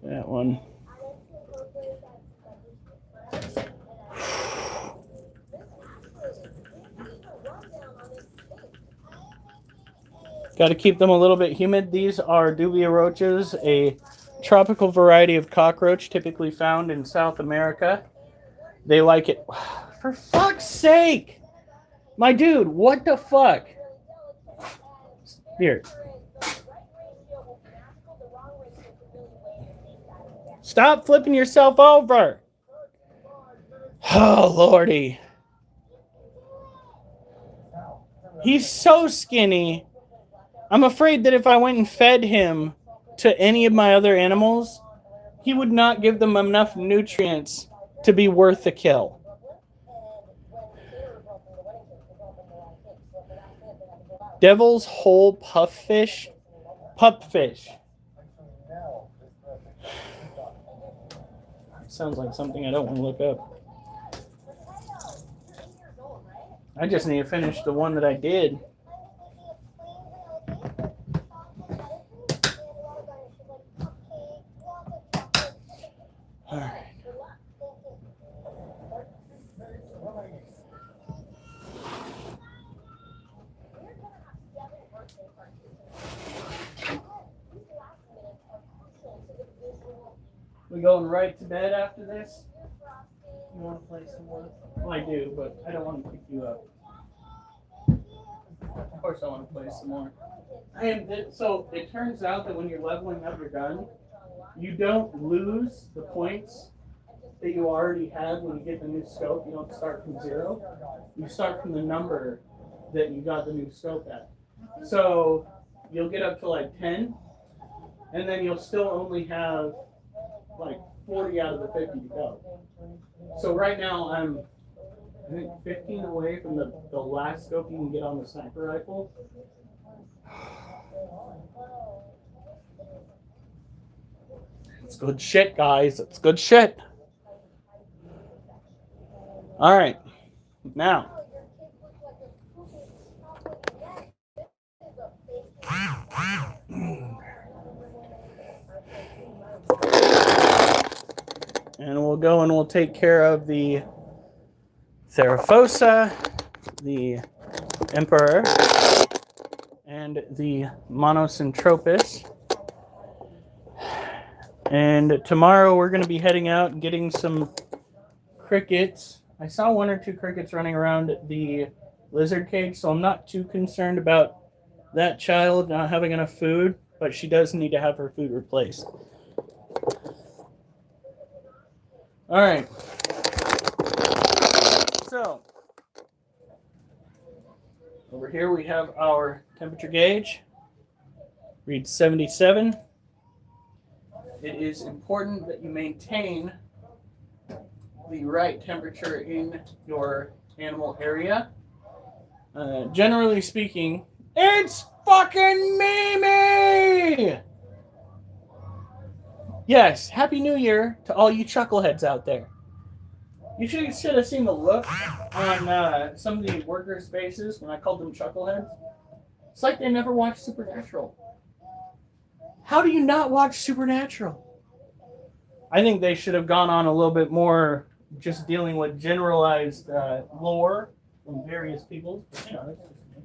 That one. Got to keep them a little bit humid. These are dubia roaches, a tropical variety of cockroach typically found in South America. They like it. For fuck's sake! My dude, what the fuck? Here. Stop flipping yourself over! Oh, lordy. He's so skinny. I'm afraid that if I went and fed him to any of my other animals, he would not give them enough nutrients to be worth the kill. Devil's Hole pupfish. Pupfish. Sounds like something I don't want to look up. I just need to finish the one that I did. All right. We going right to bed after this? You want to play some more? Well, I do, but I don't want to pick you up. Of course I want to play some more. So it turns out that when you're leveling up your gun, you don't lose the points that you already had when you get the new scope. You don't start from 0. You start from the number that you got the new scope at. So you'll get up to like 10, and then you'll still only have like 40 out of the 50 to go. So right now I'm, I think, 15 away from the last scope you can get on the sniper rifle. It's good shit, guys. It's good shit. All right. Now. And we'll go and we'll take care of the Theraphosa, the Emperor, and the Monosyntropus. And tomorrow we're going to be heading out and getting some crickets. I saw 1 or 2 crickets running around the lizard cage, so I'm not too concerned about that child not having enough food, but she does need to have her food replaced. All right. So, over here we have our temperature gauge. Reads 77. It is important that you maintain the right temperature in your animal area. Generally speaking, it's fucking Mimi! Yes, Happy New Year to all you chuckleheads out there. You should have seen the look on some of the workers' faces when I called them chuckleheads. It's like they never watched Supernatural. How do you not watch Supernatural? I think they should have gone on a little bit more just dealing with generalized lore from various peoples. But, you know, that's just me.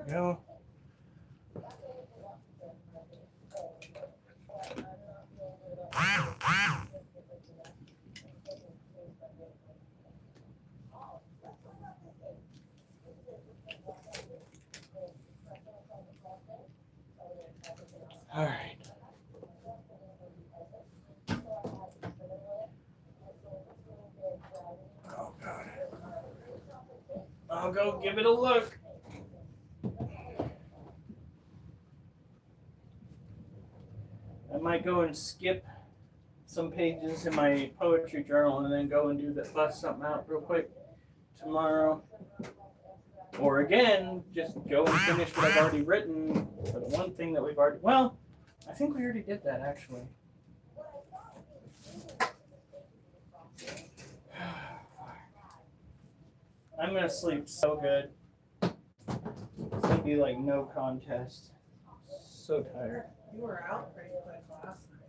we go. All right. Oh God. I'll go give it a look. I might go and skip some pages in my poetry journal and then go and do that, bust something out real quick tomorrow. Or again, just go and finish what I've already written for the one thing that we've already. Well, I think we already did that actually. I'm gonna sleep so good. It's gonna be like no contest. So tired. You were out pretty quick last night.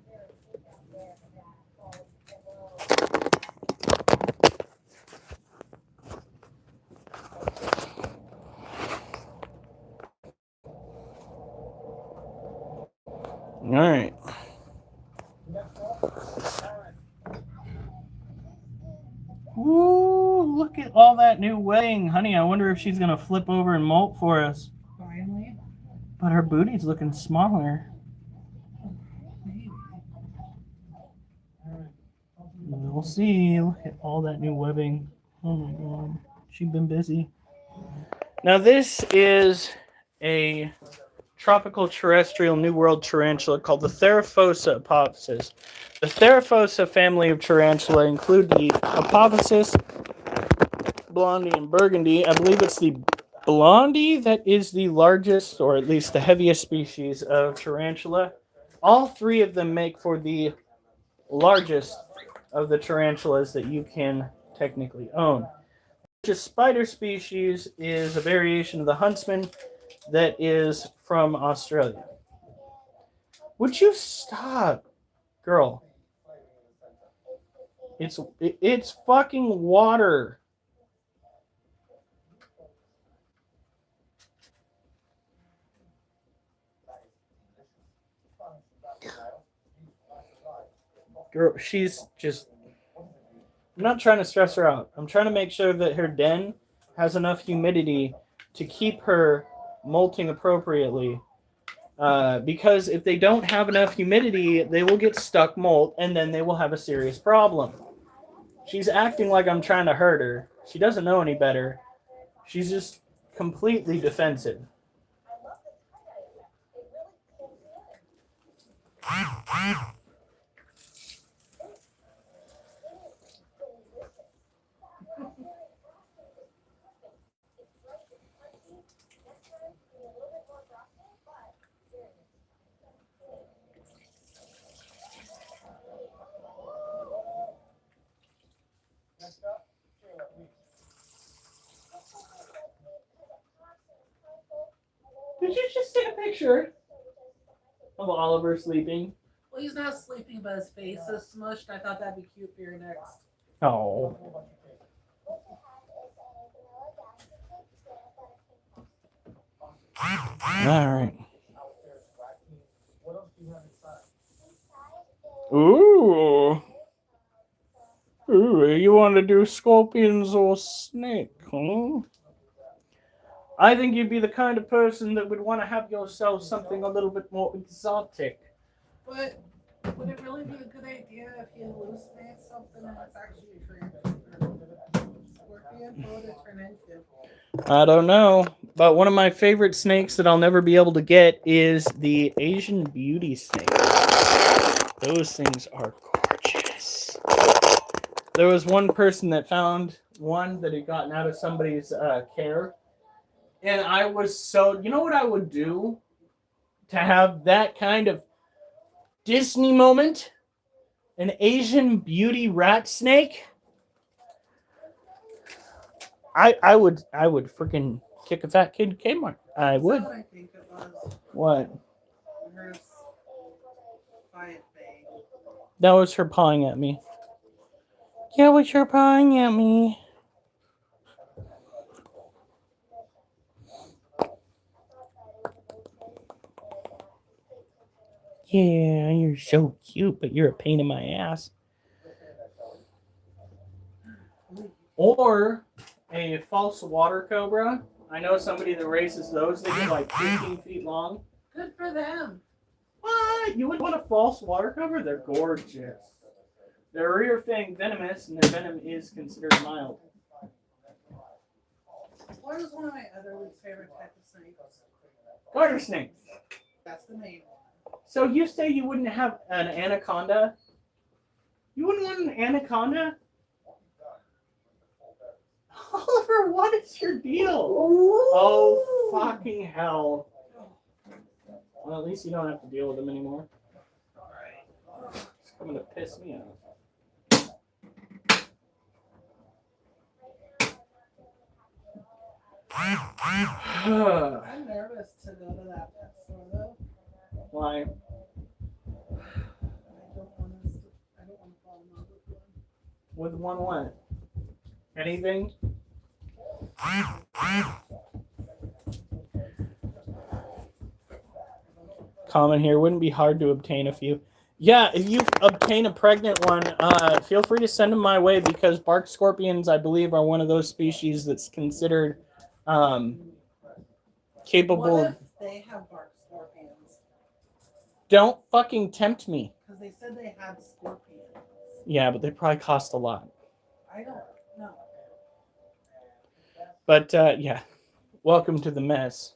All right. Ooh, look at all that new wedding, honey. I wonder if she's gonna flip over and molt for us. Finally. But her booty's looking smaller. Maybe. We'll see. Look at all that new webbing. Oh my god. She's been busy. Now this is a tropical terrestrial New World tarantula called the Theraphosa apophysis. The Theraphosa family of tarantula include the apophysis, blondie, and burgundy. I believe it's the blondie that is the largest, or at least the heaviest species of tarantula. All three of them make for the largest of the tarantulas that you can technically own. The largest spider species is a variation of the huntsman that is from Australia. Would you stop, girl? It's fucking water. Girl, she's just. I'm not trying to stress her out. I'm trying to make sure that her den has enough humidity to keep her molting appropriately. Because if they don't have enough humidity, they will get stuck molt, and then they will have a serious problem. She's acting like I'm trying to hurt her. She doesn't know any better. She's just completely defensive. Did you just take a picture of Oliver sleeping? Well, he's not sleeping, but his face is smushed. I thought that'd be cute for your next. Oh. All right. Ooh. Ooh, you want to do scorpions or snake, huh? I think you'd be the kind of person that would want to have yourself something a little bit more exotic. But would it really be a good idea if he hallucinates something and it's actually a scorpion? What would it turn into? I don't know, but one of my favorite snakes that I'll never be able to get is the Asian beauty snake. Those things are gorgeous. There was one person that found one that had gotten out of somebody's care. And I was so, you know what I would do to have that kind of Disney moment? An Asian beauty rat snake? I would freaking kick a fat kid in Kmart. I would. That's what I think it was. What? Her quiet thing. That was her pawing at me. Yeah, was her pawing at me. Yeah, you're so cute, but you're a pain in my ass. Or a false water cobra. I know somebody that raises those. They get like 15 feet long. Good for them. What? You would want a false water cobra? They're gorgeous. Their rear fang venomous, and their venom is considered mild. What is one of my other least favorite type of snakes? Garter snakes. That's the main one. So you say you wouldn't have an anaconda? You wouldn't want an anaconda? Oliver, what is your deal? Oh, fucking hell. Well, at least you don't have to deal with them anymore. It's coming to piss me off. I'm nervous to go to that pet store though. Why? I don't want to fall in love with one. With one what? Anything? Comment here. Wouldn't be hard to obtain a few. Yeah, if you obtain a pregnant one, feel free to send them my way because bark scorpions, I believe, are one of those species that's considered capable. What if they have bark scorpions? Don't fucking tempt me. Because they said they had scorpions. Yeah, but they probably cost a lot. I don't know. But yeah, welcome to the mess.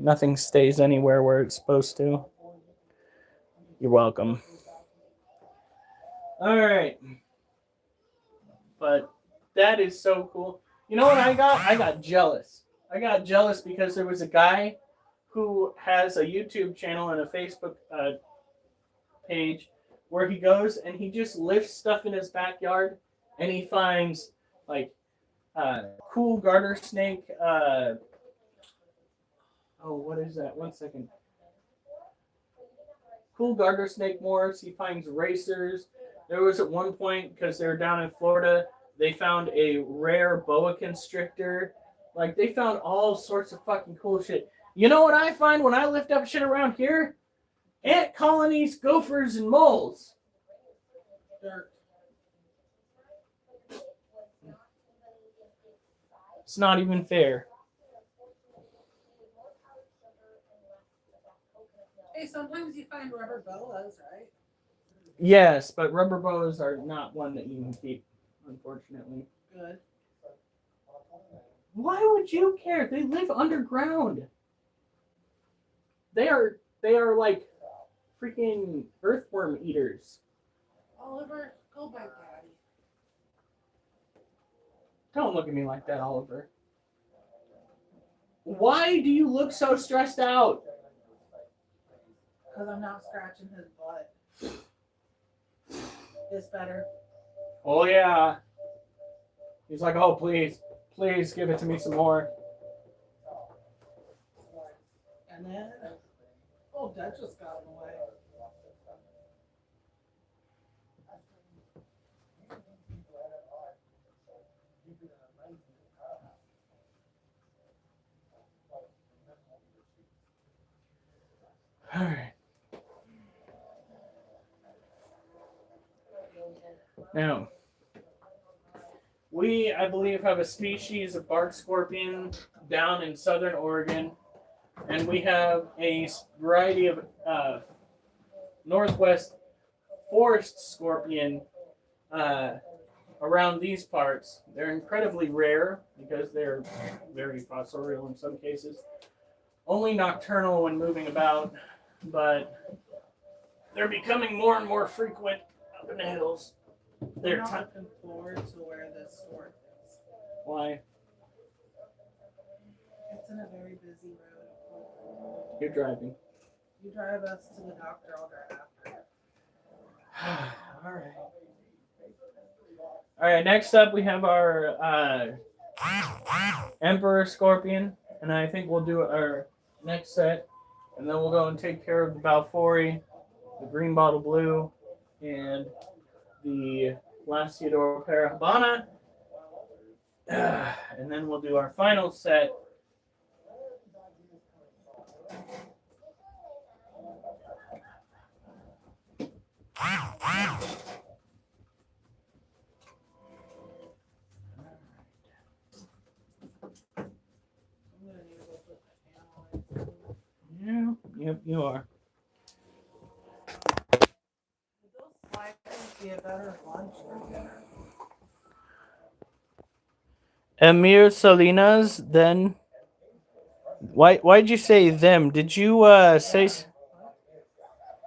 Nothing stays anywhere where it's supposed to. You're welcome. All right. But that is so cool. You know what I got? I got jealous. I got jealous because there was a guy who has a YouTube channel and a Facebook page where he goes and he just lifts stuff in his backyard and he finds like cool garter snake. What is that? 1 second. Cool garter snake morphs. He finds racers. There was at one point, because they were down in Florida, they found a rare boa constrictor. Like, they found all sorts of fucking cool shit. You know what I find when I lift up shit around here? Ant colonies, gophers, and moles. Dirt. It's not even fair. Hey, sometimes you find rubber boas, right? Yes, but rubber boas are not one that you can keep, unfortunately. Good. Why would you care? They live underground. They are like freaking earthworm eaters. Oliver, go by Daddy. Don't look at me like that, Oliver. Why do you look so stressed out? Because I'm not scratching his butt. It's better. Oh yeah. He's like, oh please give it to me some more. And then, oh, that just got in the way. All right. Now, we, I believe, have a species of bark scorpion down in southern Oregon, and we have a variety of northwest forest scorpion around these parts. They're incredibly rare because they're very fossorial in some cases. Only nocturnal when moving about, but they're becoming more and more frequent up in the hills. I'm not looking forward to where this store is. Why? It's in a very busy road. You're driving. You drive us to the doctor, I'll drive after. All right. All right. Next up, we have our Emperor Scorpion, and I think we'll do our next set, and then we'll go and take care of the Balfouri, the Green Bottle Blue, and the Lasiodora Parahabana, and then we'll do our final set. Yep, you are. Would those sliders be a better lunch or dinner? Emir Salinas, then. Why'd you say them? Did you say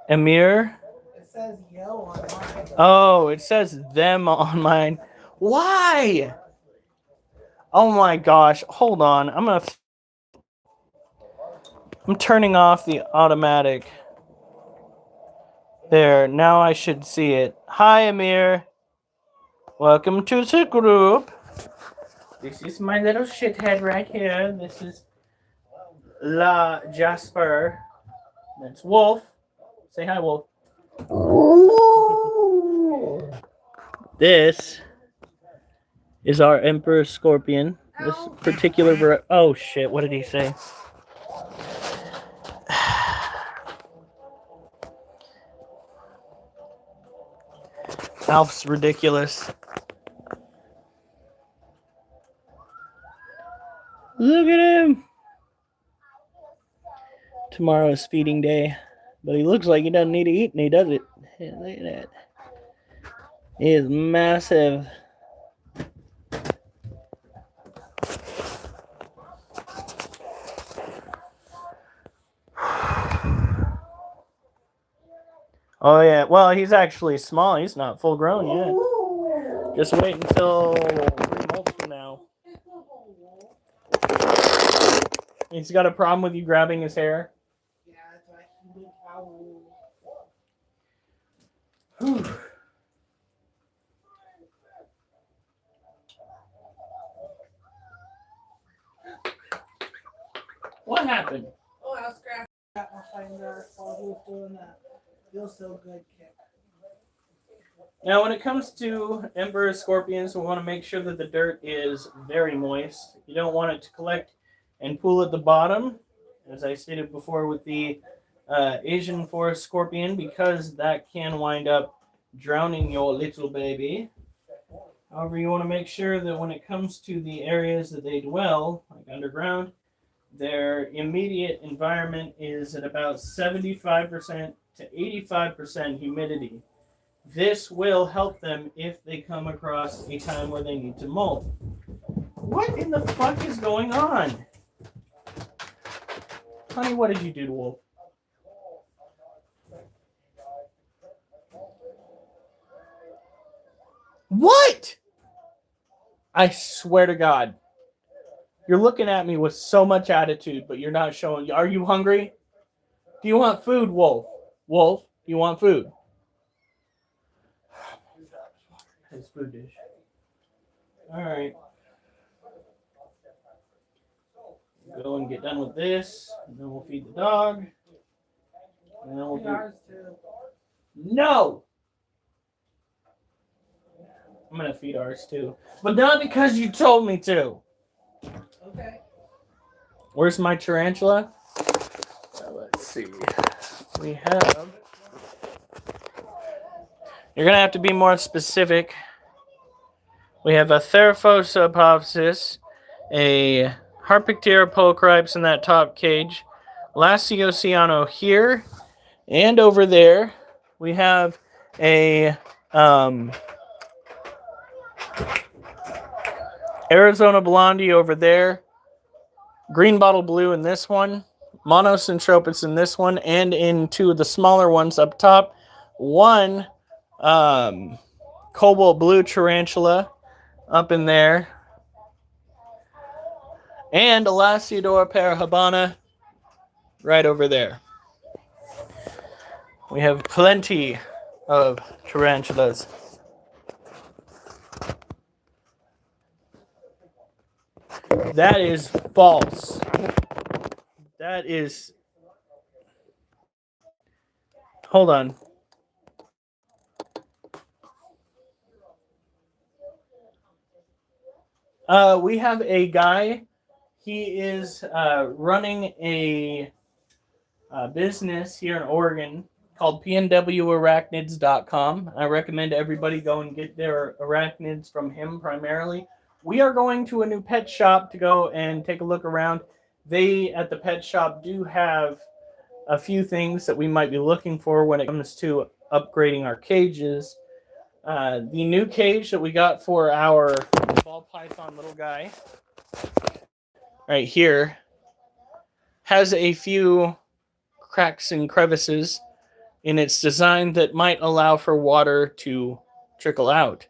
Emir? It says yo on mine. Oh, it says them on mine. Why? Oh my gosh. Hold on. I'm turning off the automatic. There. Now I should see it. Hi, Amir. Welcome to the group. This is my little shithead right here. This is La Jasper. That's Wolf. Say hi, Wolf. This is our Emperor Scorpion. This particular oh shit, what did he say? Alf's ridiculous. Look at him. Tomorrow is feeding day, but he looks like he doesn't need to eat, and he does it. Hey, look at that. He is massive. Oh yeah, well he's actually small. He's not full grown yet. Just wait until 3 months from now. He's got a problem with you grabbing his hair. Yeah, it's like he did howl. Whew. What happened? Oh, I scratched that my finger while he was doing that. Feels so good kick. Now, when it comes to Emperor Scorpions, we want to make sure that the dirt is very moist. You don't want it to collect and pool at the bottom, as I stated before with the Asian Forest Scorpion, because that can wind up drowning your little baby. However, you want to make sure that when it comes to the areas that they dwell, like underground, their immediate environment is at about 75% to 85% humidity. This will help them if they come across a time where they need to molt. What in the fuck is going on? Honey, what did you do to Wolf? What? I swear to God. You're looking at me with so much attitude, but you're not showing. Are you hungry? Do you want food, Wolf? Wolf, do you want food? His food dish. All right. Go and get done with this, and then we'll feed the dog. And then we'll do... Ours too. No! I'm gonna feed ours too. But not because you told me to. Okay. Where's my tarantula? Let's see. We have... You're going to have to be more specific. We have a Theraphosobopsis, a Harpictera pulchripes in that top cage, Lasiociano here, and over there we have a Arizona Blondie over there, green bottle blue in this one, Monocentropas in this one, and in 2 of the smaller ones up top, one cobalt blue tarantula up in there, and a Lasiodora parahabana right over there. We have plenty of tarantulas. That is false. That is... Hold on. We have a guy. He is running a business here in Oregon called pnwarachnids.com. I recommend everybody go and get their arachnids from him primarily. We are going to a new pet shop to go and take a look around. They, at the pet shop, do have a few things that we might be looking for when it comes to upgrading our cages. The new cage that we got for our ball python little guy right here has a few cracks and crevices in its design that might allow for water to trickle out.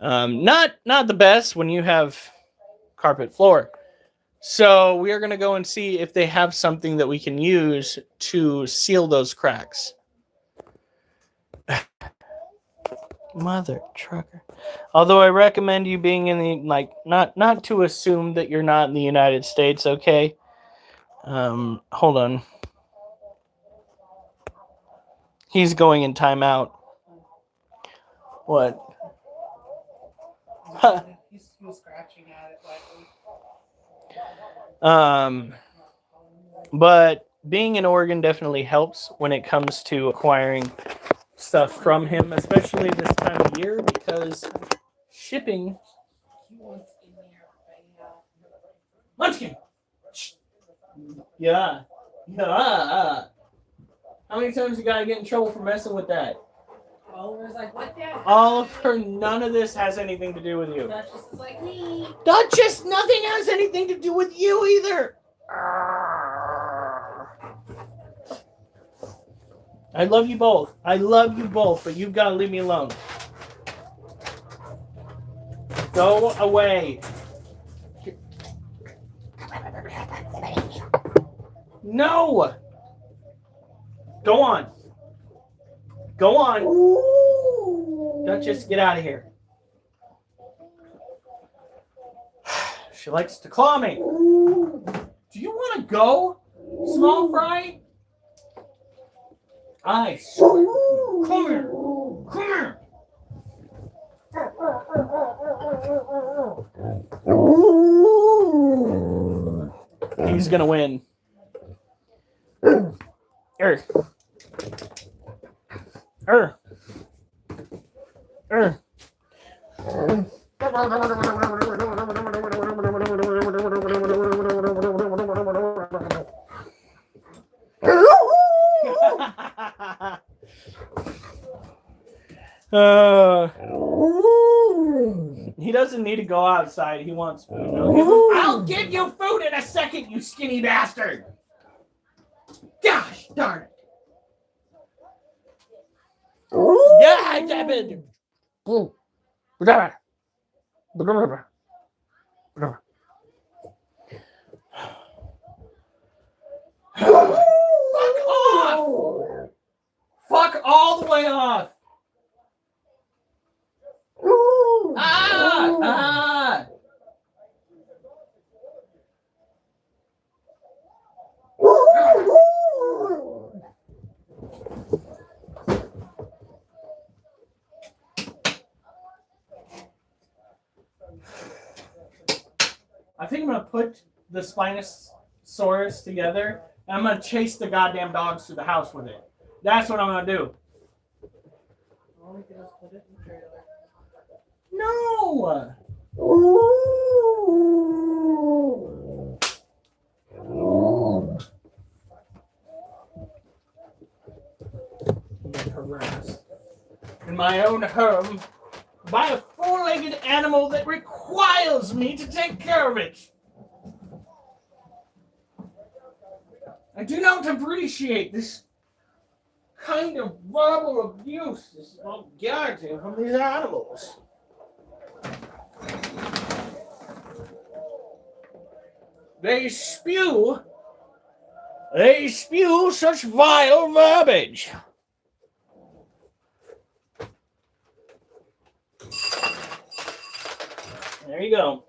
Not the best when you have carpet floor. So we are going to go and see if they have something that we can use to seal those cracks. Mother trucker. Although I recommend you being in the not to assume that you're not in the United States, okay? Hold on. He's going in timeout. What? Huh. He was scratching at it lightly. But being in Oregon definitely helps when it comes to acquiring stuff from him, especially this time of year, because shipping. He wants in there. Munchkin! Yeah. Yeah. How many times you gotta get in trouble for messing with that? Oliver's like, what that? Oliver, none of this has anything to do with you. Duchess is like, me. Duchess, nothing has anything to do with you either. I love you both. But you've got to leave me alone. Go away. No. Go on. Duchess, get out of here. She likes to claw me. Do you want to go, small fry? I swear. Come here. He's gonna win. He doesn't need to go outside. He wants food. I'll give you food in a second, you skinny bastard. Gosh darn it. Yeah, damn it. Fuck off! Fuck all the way off! Ah! I think I'm gonna put the Spinosaurus together and I'm gonna chase the goddamn dogs through the house with it. That's what I'm gonna do. All we can just put it in the trailer. No! Harassed in my own home by a four-legged animal that requires me to take care of it. I do not appreciate this kind of verbal abuse, this vulgarity from these animals. They spew such vile verbiage. There you go.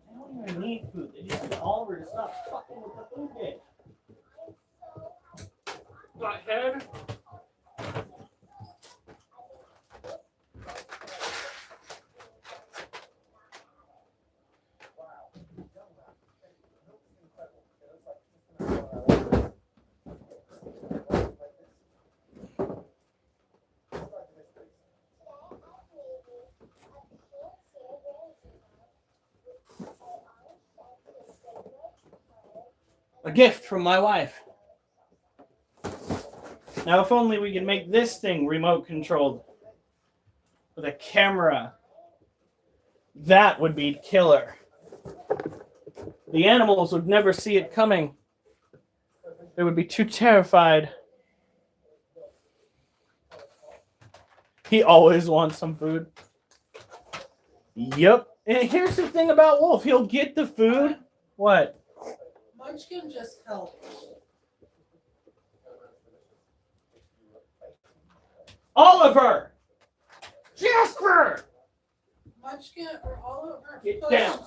I don't even need food. They just need Oliver to stop fucking with the food dish. Butthead. A gift from my wife. Now, if only we could make this thing remote controlled with a camera. That would be killer. The animals would never see it coming. They would be too terrified. He always wants some food. Yep. And here's the thing about Wolf. He'll get the food. What? Munchkin just helped. Oliver! Jasper! Munchkin or Oliver Get pushed. down.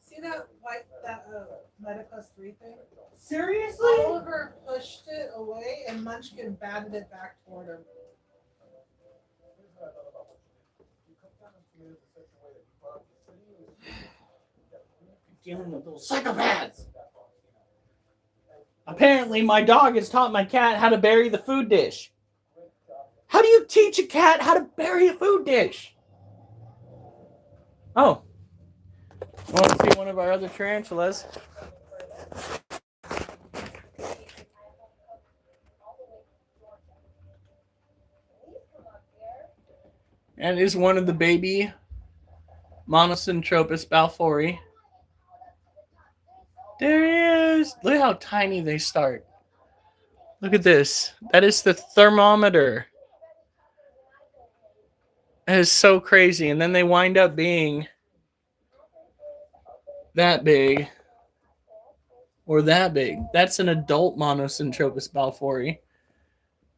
See that Meta plus 3 thing? Seriously? Oliver pushed it away and Munchkin batted it back toward him. Dealing with those psychopaths. Apparently, my dog has taught my cat how to bury the food dish. How do you teach a cat how to bury a food dish? Oh. Want to see one of our other tarantulas? And is one of the baby Monocentropas balfouri. There he is. Look how tiny they start. Look at this. That is the thermometer. That is so crazy. And then they wind up being that big or that big. That's an adult Monocentropas balfouri.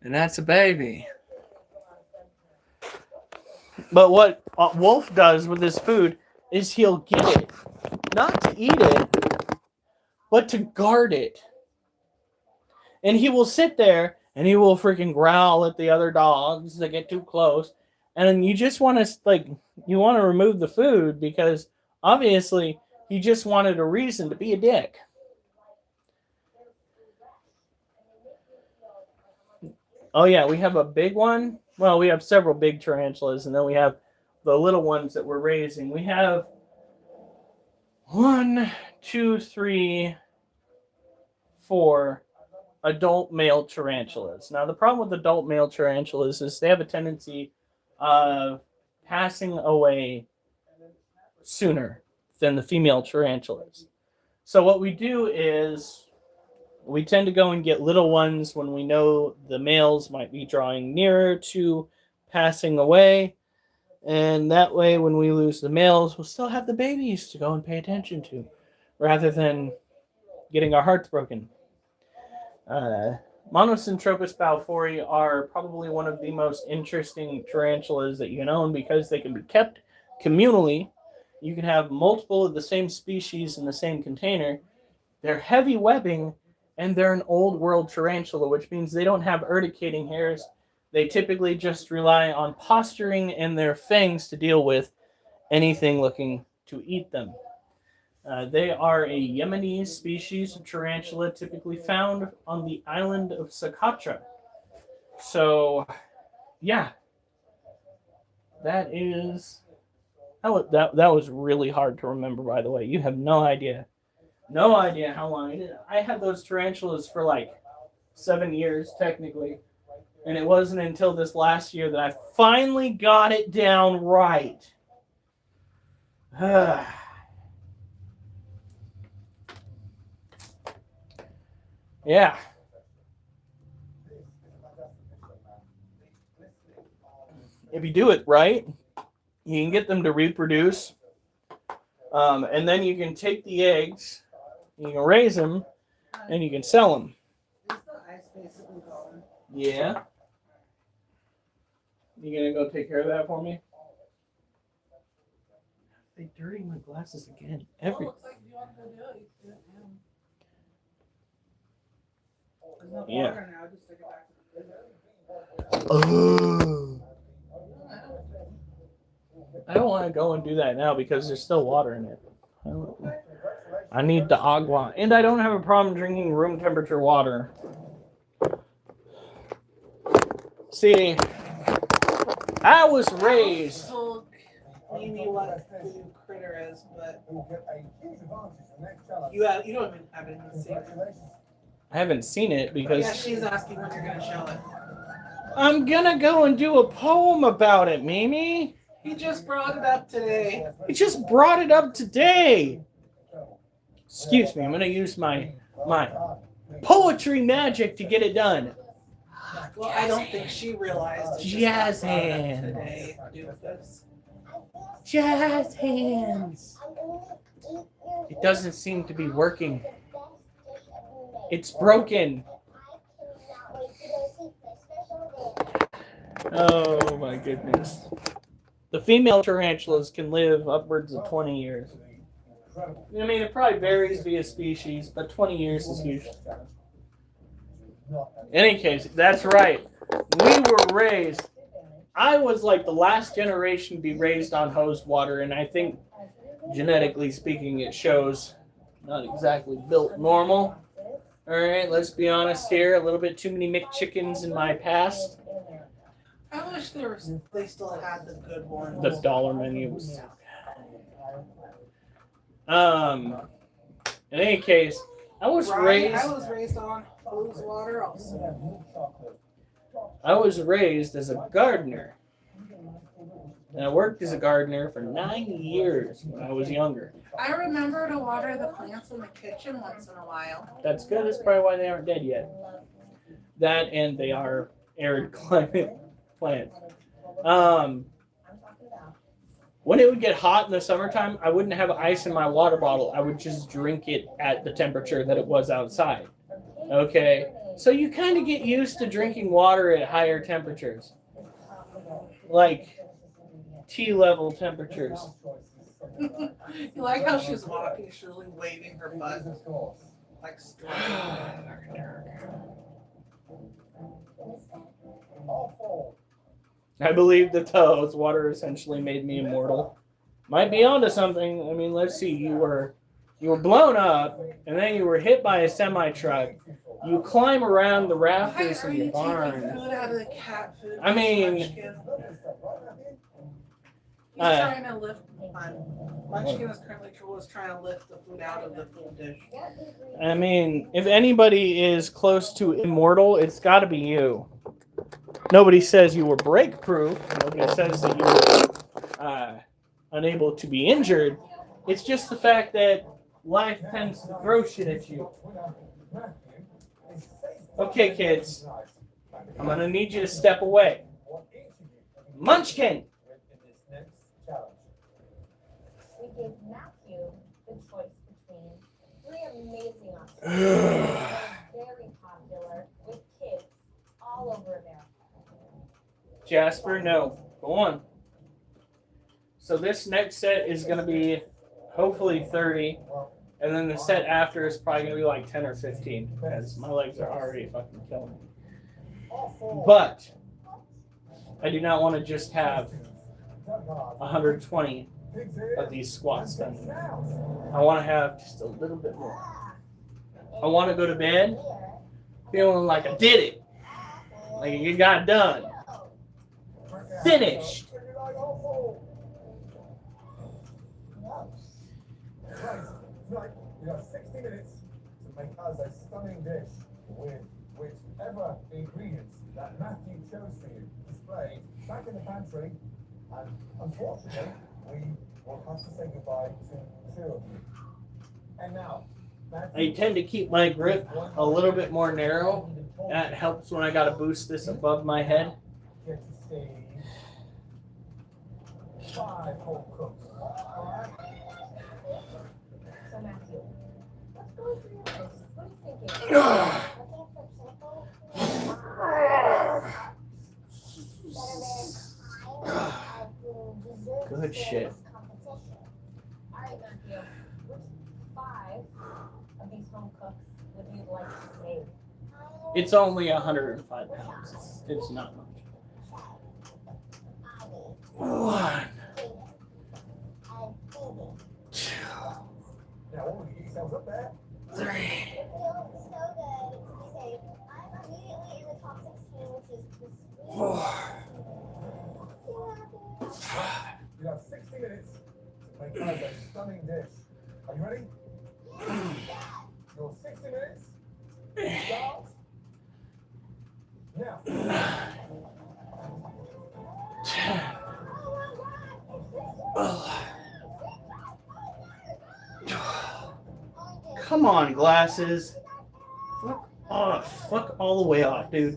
And that's a baby. But what Wolf does with his food is he'll get it. Not to eat it, but to guard it. And he will sit there and he will freaking growl at the other dogs that get too close. And then you just want to, you want to remove the food because obviously he just wanted a reason to be a dick. Oh, yeah, we have a big one. Well, we have several big tarantulas, and then we have the little ones that we're raising. We have 1, 2, 3, 4 adult male tarantulas. Now, the problem with adult male tarantulas is they have a tendency of passing away sooner than the female tarantulas. So what we do is we tend to go and get little ones when we know the males might be drawing nearer to passing away. And that way, when we lose the males, we'll still have the babies to go and pay attention to, rather than getting our hearts broken. Monocentropas balfouri are probably one of the most interesting tarantulas that you can own because they can be kept communally. You can have multiple of the same species in the same container. They're heavy webbing, and they're an old world tarantula, which means they don't have urticating hairs. They typically just rely on posturing and their fangs to deal with anything looking to eat them. They are a Yemeni species of tarantula typically found on the island of Socotra. So, yeah. That was really hard to remember, by the way. You have no idea. No idea how long I did. I had those tarantulas for 7 years, technically. And it wasn't until this last year that I finally got it down right. Yeah. If you do it right, you can get them to reproduce. And then you can take the eggs, you can raise them, and you can sell them. Is the ice basically gone? Yeah. You gonna go take care of that for me? They dirty my glasses again. Looks like you want to go do it. You can do it now. There's no Yeah. water now. Just take it back to the fridge. Oh. I don't want to go and do that now because there's still water in it. I need the agua. And I don't have a problem drinking room temperature water. See, I was raised. Took Mimi what the new critter is, but You'll get a huge advantage in the next challenge. you don't even have it in the secret. Congratulations. I haven't seen it Yeah, because she's asking when you're gonna show it. I'm gonna go and do a poem about it, Mimi. He just brought it up today. He just brought it up today. Excuse me, I'm gonna use my poetry magic to get it done. Well, I don't think she realized it just Jazz got brought up hands. today, Doofus. Jazz hands. It doesn't seem to be working. It's broken. Oh my goodness. The female tarantulas can live upwards of 20 years. I mean, it probably varies via species, but 20 years is usually. In any case, that's right. We were raised. I was like the last generation to be raised on hosed water, and I think genetically speaking, it shows not exactly built normal. All right, let's be honest here. A little bit too many McChickens in my past. I wish they still had the good ones. The dollar menu was. In any case, I was Right, raised. I was raised on hose water also. I was raised as a gardener. And I worked as a gardener for 9 years when I was younger. I remember to water the plants in the kitchen once in a while. That's good. That's probably why they aren't dead yet. That and they are arid climate plants. When it would get hot in the summertime, I wouldn't have ice in my water bottle. I would just drink it at the temperature that it was outside. Okay? So you kind of get used to drinking water at higher temperatures. Like tea level temperatures. You like how she's walking, she's really waving her butt like straight. I believe that the water essentially made me immortal. Might be onto something. I mean, let's see. You were blown up, and then you were hit by a semi truck. You climb around the Why rafters are of you your taking barn. food out of the cat food? I mean- Munchkin? He's trying to lift. Munchkin is currently trying to lift the food out of the food dish. I mean, if anybody is close to immortal, it's got to be you. Nobody says you were break proof. Nobody says that you were unable to be injured. It's just the fact that life tends to throw shit at you. Okay, kids. I'm going to need you to step away. Munchkin! We gave Matthew the choice between three amazing options. Very popular with kids all over America. Jasper, no. Go on. So this next set is going to be hopefully 30. And then the set after is probably going to be like 10 or 15. Because my legs are already fucking killing me. But I do not want to just have 120 of these squats done. I want to have just a little bit more. I want to go to bed feeling like I did it. Like it got done. Finished. Right, you have 60 minutes to make us a stunning dish with whichever ingredients that Matthew chose for you displayed back in the pantry. And unfortunately, we will have to say goodbye to two of you. And now, Matthew, I tend to keep my grip a little bit more narrow. That helps when I got to boost this above my head. get to see 5 whole cooks. Alright? So Matthew, let's go through your list. What are you thinking? Good shit. All right, Matthew. Which 5 of these home cooks would you like to save? It's only 105 pounds. It's not much. 1, 2, Now, all of you get yourselves up there. 3. It feels so good to be safe. I'm immediately in the top 16, which is the sweetest. 4, Too happy. 5. You have 60 minutes to make us a stunning dish. Are you ready? Your 60 minutes starts now. Come on, glasses. Fuck off. Fuck all the way off, dude.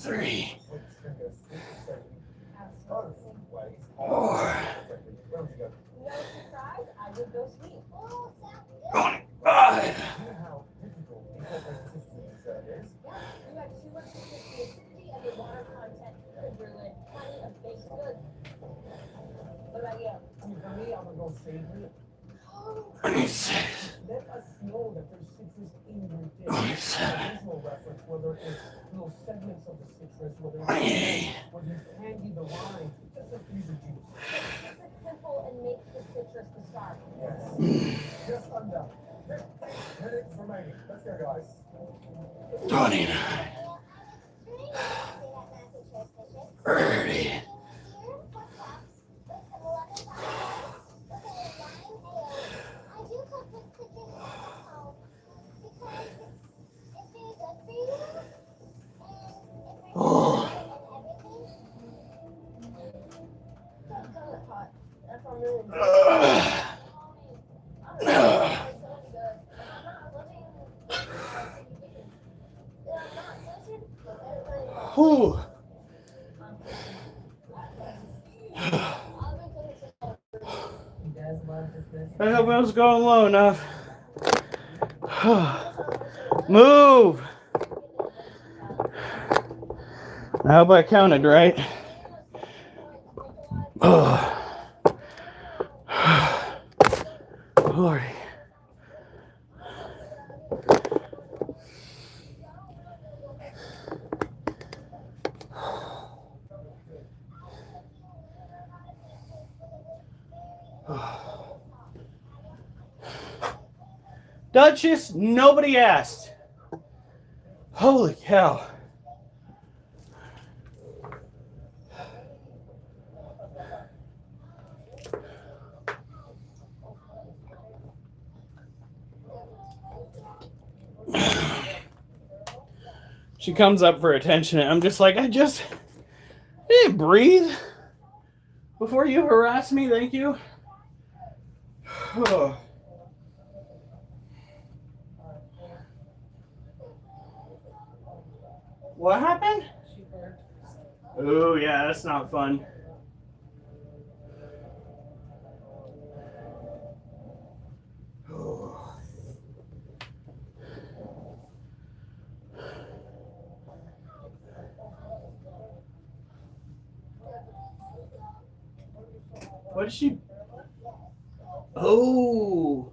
Three. Let us know that there's citrus in your dish. Visual reference, whether it's little segments of the citrus, whether you candy the rind, just a piece of juice. Keep it simple and make the citrus the star. Yes. Just under 15 minutes remaining. Let's go, guys. 29. 30. Oh. Whew. I hope I was going low enough. Move. I hope I counted right. Lordy. Duchess, nobody asked. Holy cow. She comes up for attention and I'm just like, I didn't breathe before you harass me, thank you. What happened? She burnt. Oh yeah, that's not fun. What is she? Oh,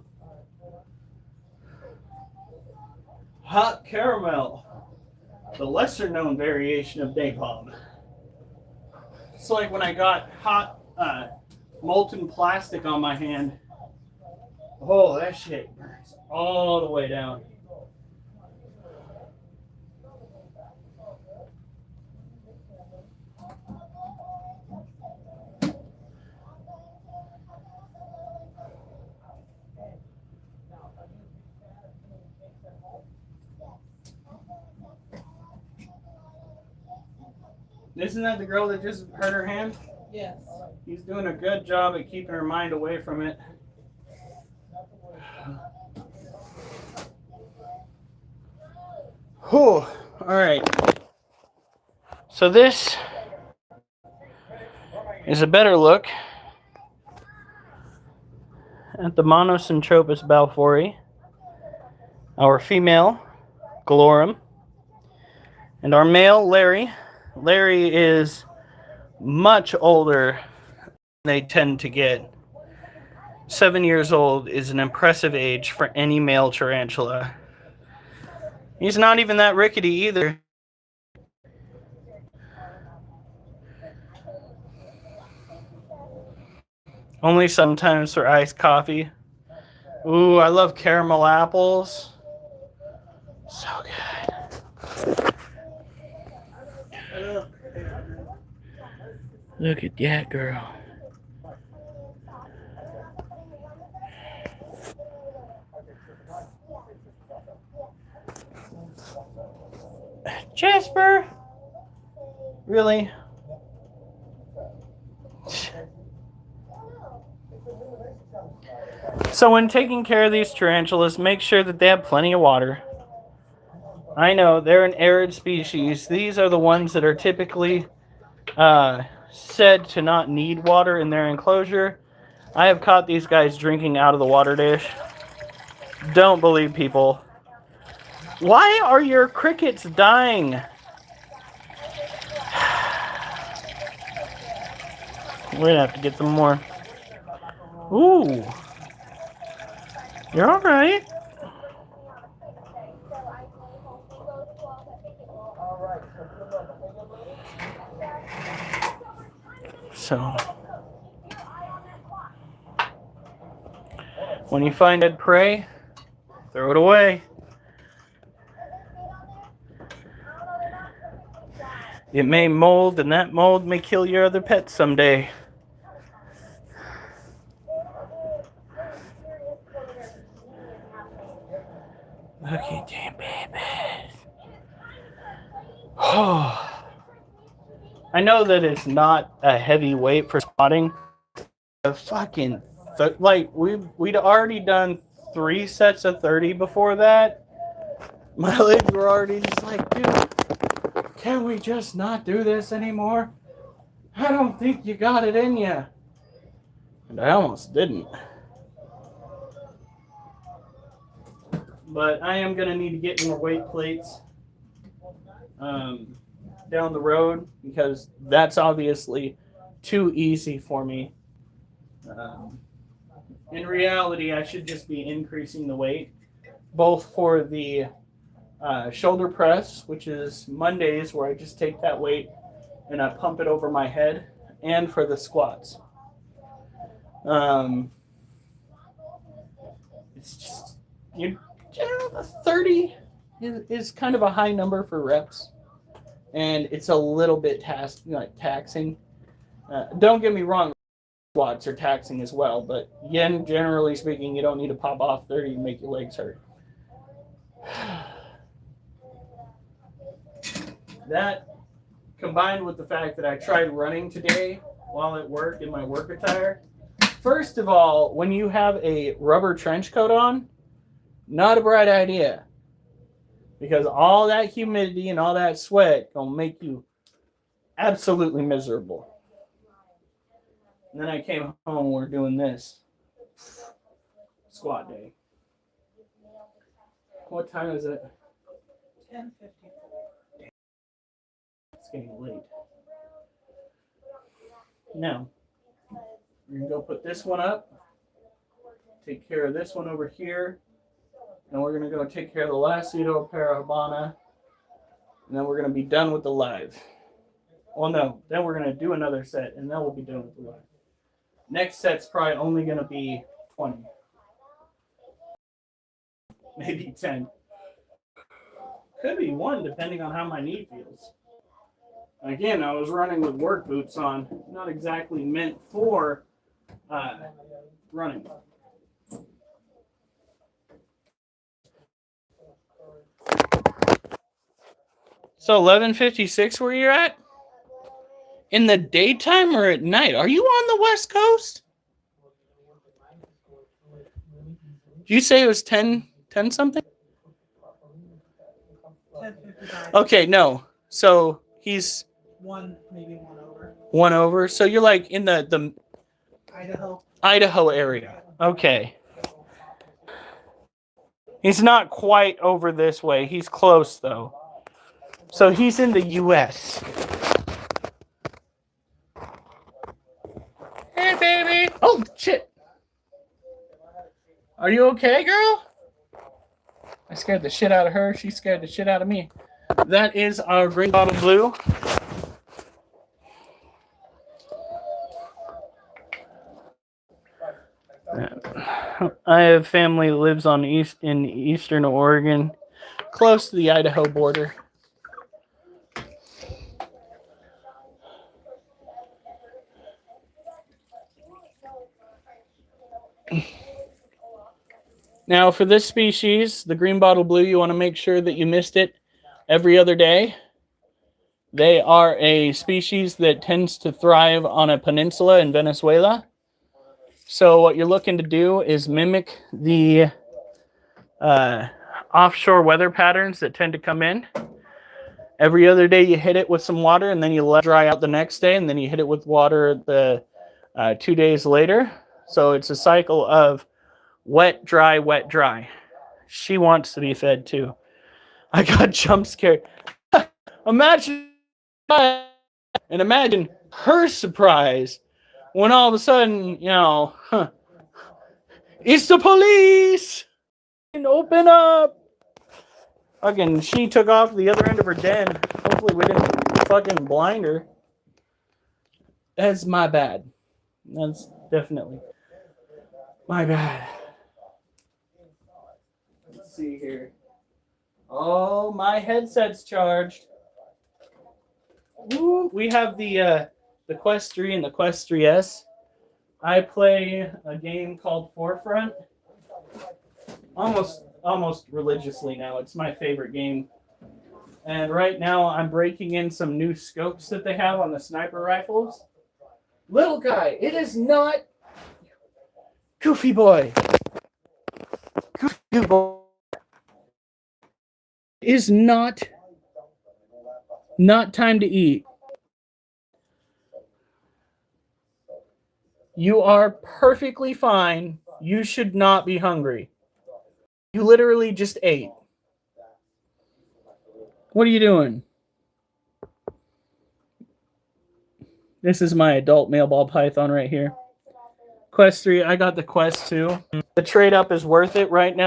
hot caramel, the lesser known variation of napalm. It's like when I got hot molten plastic on my hand. Oh, that shit burns all the way down. Isn't that the girl that just hurt her hand? Yes. He's doing a good job at keeping her mind away from it. Whew. All right. So this is a better look at the Monocentropas balfouri, our female, Galorum, and our male, Larry. Larry is much older than they tend to get. 7 years old is an impressive age for any male tarantula. He's not even that rickety either. Only sometimes for iced coffee. Ooh, I love caramel apples. So good. Look at that girl. Jasper? Really? So when taking care of these tarantulas, make sure that they have plenty of water. I know, they're an arid species. These are the ones that are typically said to not need water in their enclosure. I have caught these guys drinking out of the water dish. Don't believe people. Why are your crickets dying? We're gonna have to get some more. Ooh. You're alright. So, when you find dead prey, throw it away. It may mold, and that mold may kill your other pets someday. Look at them babies. Oh. I know that it's not a heavy weight for spotting. Fucking, we'd already done 3 sets of 30 before that. My legs were already just like, dude, can we just not do this anymore? I don't think you got it in you. And I almost didn't. But I am going to need to get more weight plates down the road, because that's obviously too easy for me. In reality, I should just be increasing the weight, both for the shoulder press, which is Mondays, where I just take that weight and I pump it over my head, and for the squats. It's just, the 30 is kind of a high number for reps, and it's a little bit taxing. Don't get me wrong, squats are taxing as well, but generally speaking, you don't need to pop off 30 to make your legs hurt. That, combined with the fact that I tried running today while at work in my work attire. First of all, when you have a rubber trench coat on, not a bright idea, because all that humidity and all that sweat gonna make you absolutely miserable. And then I came home, we're doing this squat day. What time is it? 10:54. It's getting late. Now, we're gonna go put this one up, take care of this one over here, and we're going to go take care of the Lacido Parahabana, and then we're going to be done with the live. Well, no, then we're going to do another set, and then we'll be done with the live. Next set's probably only going to be 20. Maybe 10. Could be 1, depending on how my knee feels. Again, I was running with work boots on, not exactly meant for running. So 11:56 where you're at? In the daytime or at night? Are you on the West Coast? Did you say it was 10 something? 10:59. Okay, no. So he's Maybe one over. 1 over. So you're like in the Idaho. Idaho area. Okay. He's not quite over this way. He's close, though. So he's in the U.S. Hey, baby. Oh, shit. Are you okay, girl? I scared the shit out of her. She scared the shit out of me. That is our green bottle blue. I have family that lives in eastern Oregon, close to the Idaho border. Now, for this species, the green bottle blue, you want to make sure that you mist it every other day. They are a species that tends to thrive on a peninsula in Venezuela. So what you're looking to do is mimic the offshore weather patterns that tend to come in. Every other day you hit it with some water, and then you let it dry out the next day, and then you hit it with water the 2 days later. So it's a cycle of wet, dry, wet, dry. She wants to be fed too. I got jump scared. Imagine her surprise when all of a sudden, it's the police! And open up! Again, she took off the other end of her den. Hopefully we didn't fucking blind her. That's my bad. That's definitely my bad. Let's see here. Oh, my headset's charged. Ooh, we have the Quest 3 and the Quest 3S. I play a game called Forefront. Almost religiously now. It's my favorite game. And right now I'm breaking in some new scopes that they have on the sniper rifles. Little guy, it is not Goofy boy. Goofy boy is not time to eat. You are perfectly fine. You should not be hungry. You literally just ate. What are you doing? This is my adult male ball python right here. Quest 3, I got the Quest 2. The trade up is worth it right now.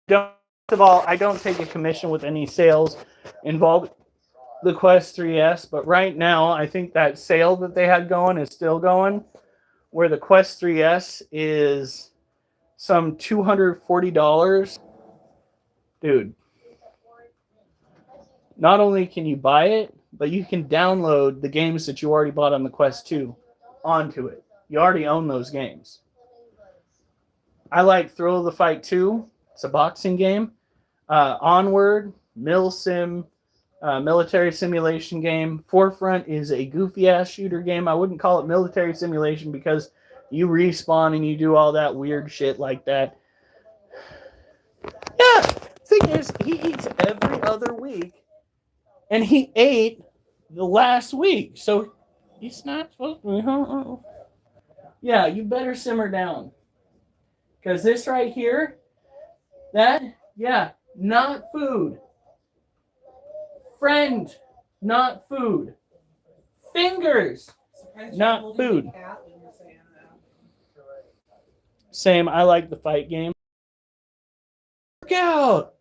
First of all, I don't take a commission with any sales involved the Quest 3S, but right now I think that sale that they had going is still going, where the Quest 3S is some $240. Dude, not only can you buy it, but you can download the games that you already bought on the Quest 2 onto it. You already own those games. I like Thrill of the Fight 2. It's a boxing game. Onward, Milsim, military simulation game. Forefront is a goofy-ass shooter game. I wouldn't call it military simulation because you respawn and you do all that weird shit like that. Yeah, thing is, he eats every other week, and he ate the last week, so he's not supposed to. Yeah, you better simmer down. Because this right here, not food. Friend, not food. Fingers, not food. Same, I like the fight game. Work out.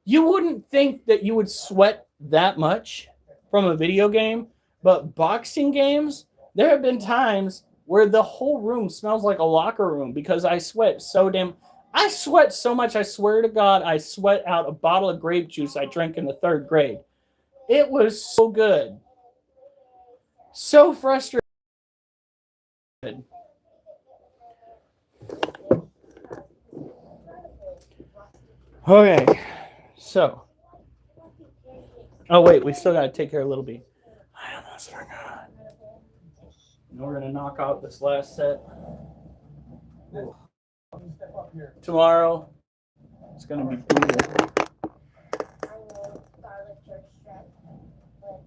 You wouldn't think that you would sweat that much from a video game, but boxing games, there have been times where the whole room smells like a locker room because I sweat so much, I swear to God, I sweat out a bottle of grape juice I drank in the 3rd grade. It was so good. So frustrating. Okay, so. Oh, wait, we still got to take care of Little B. I almost forgot. We're going to knock out this last set. Tomorrow, it's going to be brutal.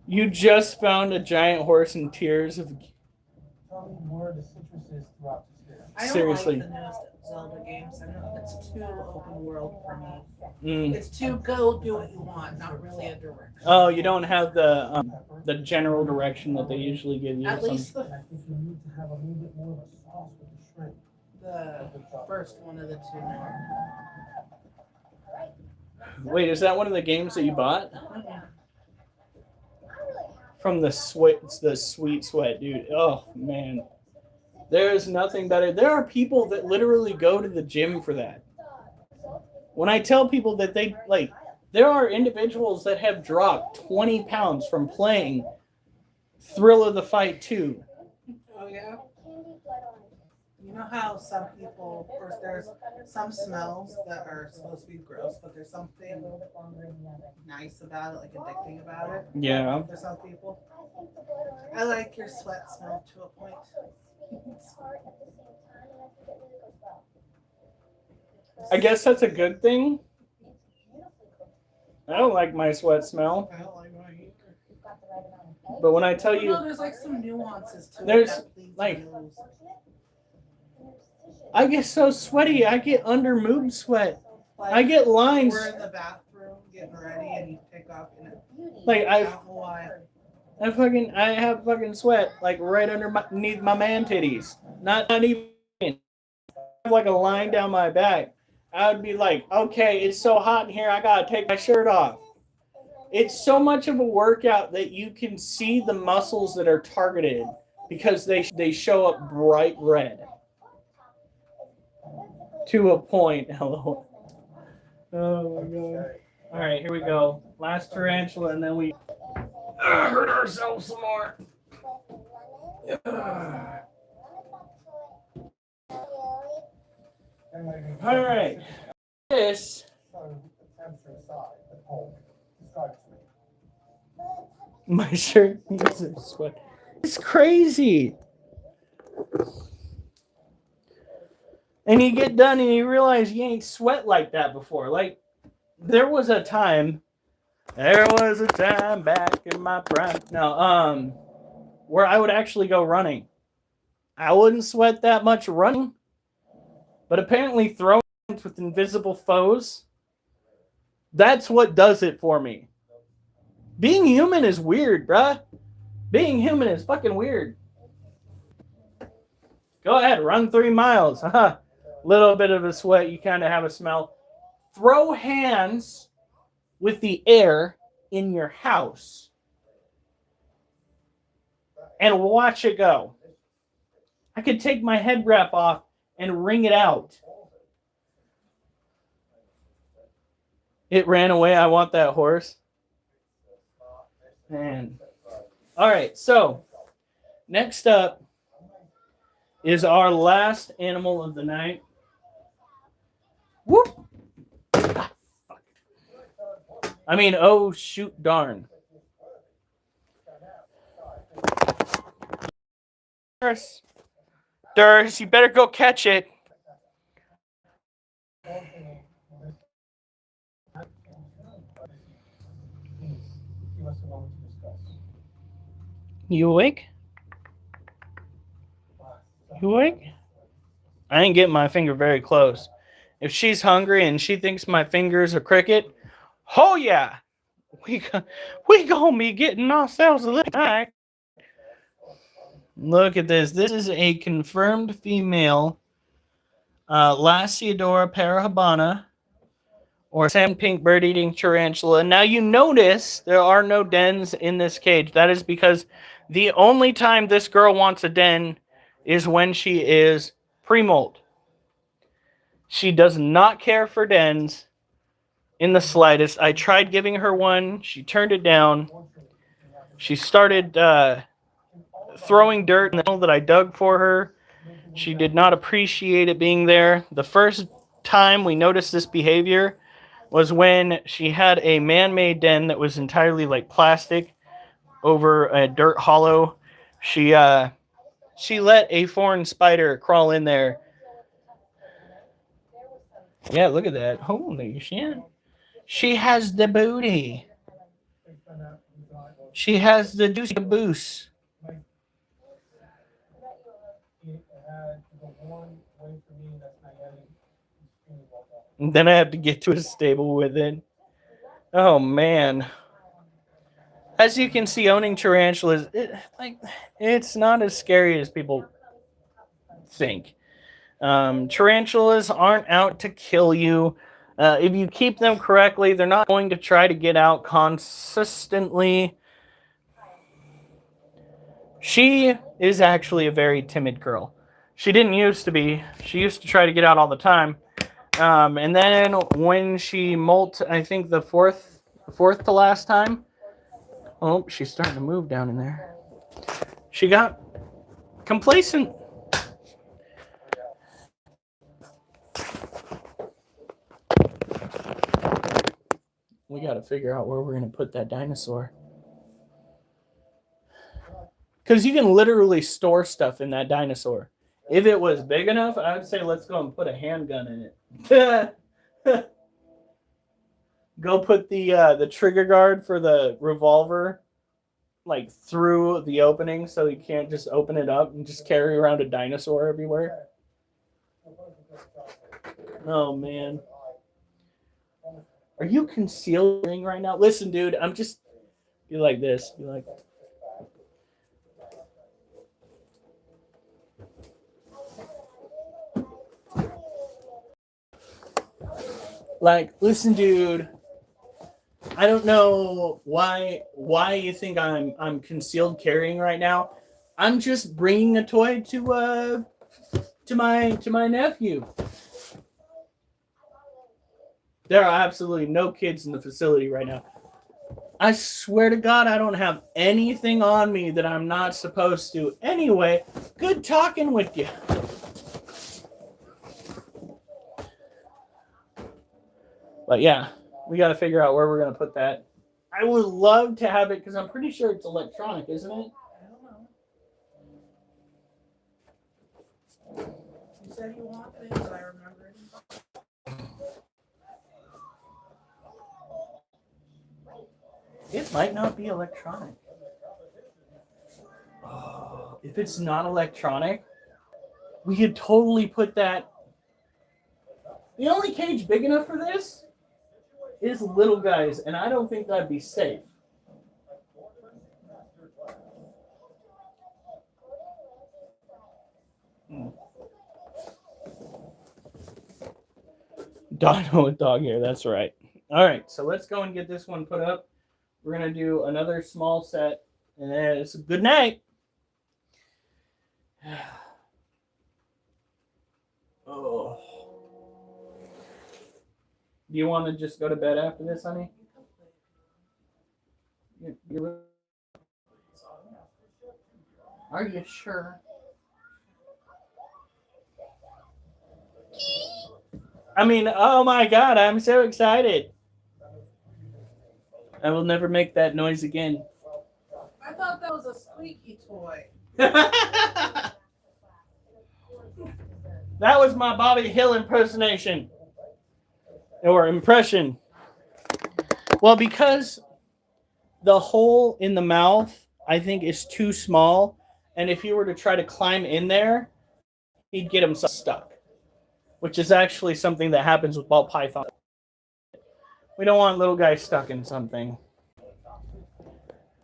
You just found a giant horse in tears. Tell me where the citrus is throughout this year. I don't Seriously. like the newest Zelda games. I know it's too open world for me. Mm. It's too go do what you want, not really a direction. Oh, you don't have the general direction that they usually give you. At least And I think you need to have a little bit more of a sauce with the shrimp. the first one of the two. Wait, is that one of the games that you bought? From the sweet sweat, dude. Oh man, there is nothing better. There are people that literally go to the gym for that. When I tell people that they like, there are individuals that have dropped 20 pounds from playing Thrill of the Fight 2. Oh yeah. You know how some people, of course, there's some smells that are supposed to be gross, but there's something nice about it, like addicting about it. Yeah. For some people, I like your sweat smell to a point. I guess that's a good thing. I don't like my sweat smell. I don't like mine either. But when I tell You you, know, there's like some nuances to There's, it. That leads like- you- I get so sweaty, I get under boob sweat. like, I get lines. we're in the bathroom getting ready, and you pick up, and Like I I don't know why. I have fucking sweat like right underneath my man titties. Not even I have like a line down my back. I would be like, okay, it's so hot in here, I gotta take my shirt off. It's so much of a workout that you can see the muscles that are targeted because they show up bright red. To a point. Hello. Oh my god. All right, here we go. Last tarantula, and then we hurt ourselves some more. All right. This So, the temperature inside, the cold. Describe it to me. my shirt needs a sweat. It's crazy. And you get done and you realize you ain't sweat like that before. Like there was a time back in my prime. No, where I would actually go running. I wouldn't sweat that much running. But apparently throwing with invisible foes, that's what does it for me. Being human is weird, bruh. Being human is fucking weird. Go ahead, run 3 miles. Little bit of a sweat, you kind of have a smell. Throw hands with the air in your house and watch it go. I could take my head wrap off and wring it out. It ran away. I want that horse. Man. All right, so next up is our last animal of the night. Whoop! Ah, fuck. I mean, oh, shoot, darn. Durs, you better go catch it. Please, give us a moment to discuss. You awake? You awake? I ain't getting my finger very close. If she's hungry and she thinks my finger's a cricket, oh yeah, we gonna be getting ourselves a little tonight. Look at this. This is a confirmed female Lasiodora parahabana or sand pink bird-eating tarantula. Now you notice there are no dens in this cage. That is because the only time this girl wants a den is when she is pre-molt. She does not care for dens in the slightest. I tried giving her one. She turned it down. She started throwing dirt in the hole that I dug for her. She did not appreciate it being there. The first time we noticed this behavior was when she had a man-made den that was entirely like plastic over a dirt hollow. She let a foreign spider crawl in there. Yeah, look at that. Holy shit. She has the booty. She has the juicy caboose. It had the one And then I have to get to a stable with it. Oh man. As you can see, owning tarantulas, it's not as scary as people think. Tarantulas aren't out to kill you. If you keep them correctly, they're not going to try to get out consistently. She is actually a very timid girl. She didn't used to be. She used to try to get out all the time. And then when she molt, I think the fourth to last time. Oh, she's starting to move down in there. She got complacent. We got to figure out where we're going to put that dinosaur. Because you can literally store stuff in that dinosaur. If it was big enough, I would say let's go and put a handgun in it. Go put the trigger guard for the revolver like through the opening so you can't just open it up and just carry around a dinosaur everywhere. Oh man. Are you concealing right now? Listen, dude, I'm just be like this. Be like, listen, dude. I don't know why you think I'm concealed carrying right now. I'm just bringing a toy to my nephew. There are absolutely no kids in the facility right now. I swear to God, I don't have anything on me that I'm not supposed to. Anyway, good talking with you. But yeah, we got to figure out where we're going to put that. I would love to have it because I'm pretty sure it's electronic, isn't it? I don't know. You said you wanted it, but I remember it. It might not be electronic. Oh, if it's not electronic, we could totally put that. The only cage big enough for this is little guys, and I don't think that'd be safe. Dino with dog hair, that's right. All right, so let's go and get this one put up. We're going to do another small set, and then it's a good night. Oh. Do you want to just go to bed after this, honey? Are you sure? I mean, oh my God, I'm so excited. I will never make that noise again. I thought that was a squeaky toy. That was my Bobby Hill impersonation. Or impression. Well, because the hole in the mouth, I think, is too small. And if you were to try to climb in there, he'd get himself stuck. Which is actually something that happens with ball python. We don't want little guys stuck in something.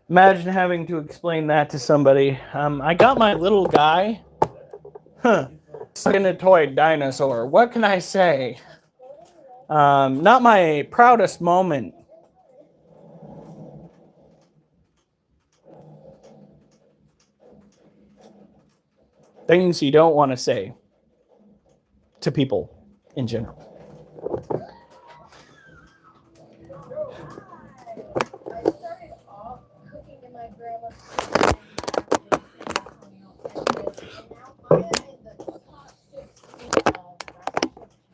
Imagine having to explain that to somebody. I got my little guy stuck in a toy dinosaur. What can I say? Not my proudest moment. Things you don't want to say to people in general. I started off cooking in my grandma's kitchen and now I am in the top 16 of restaurants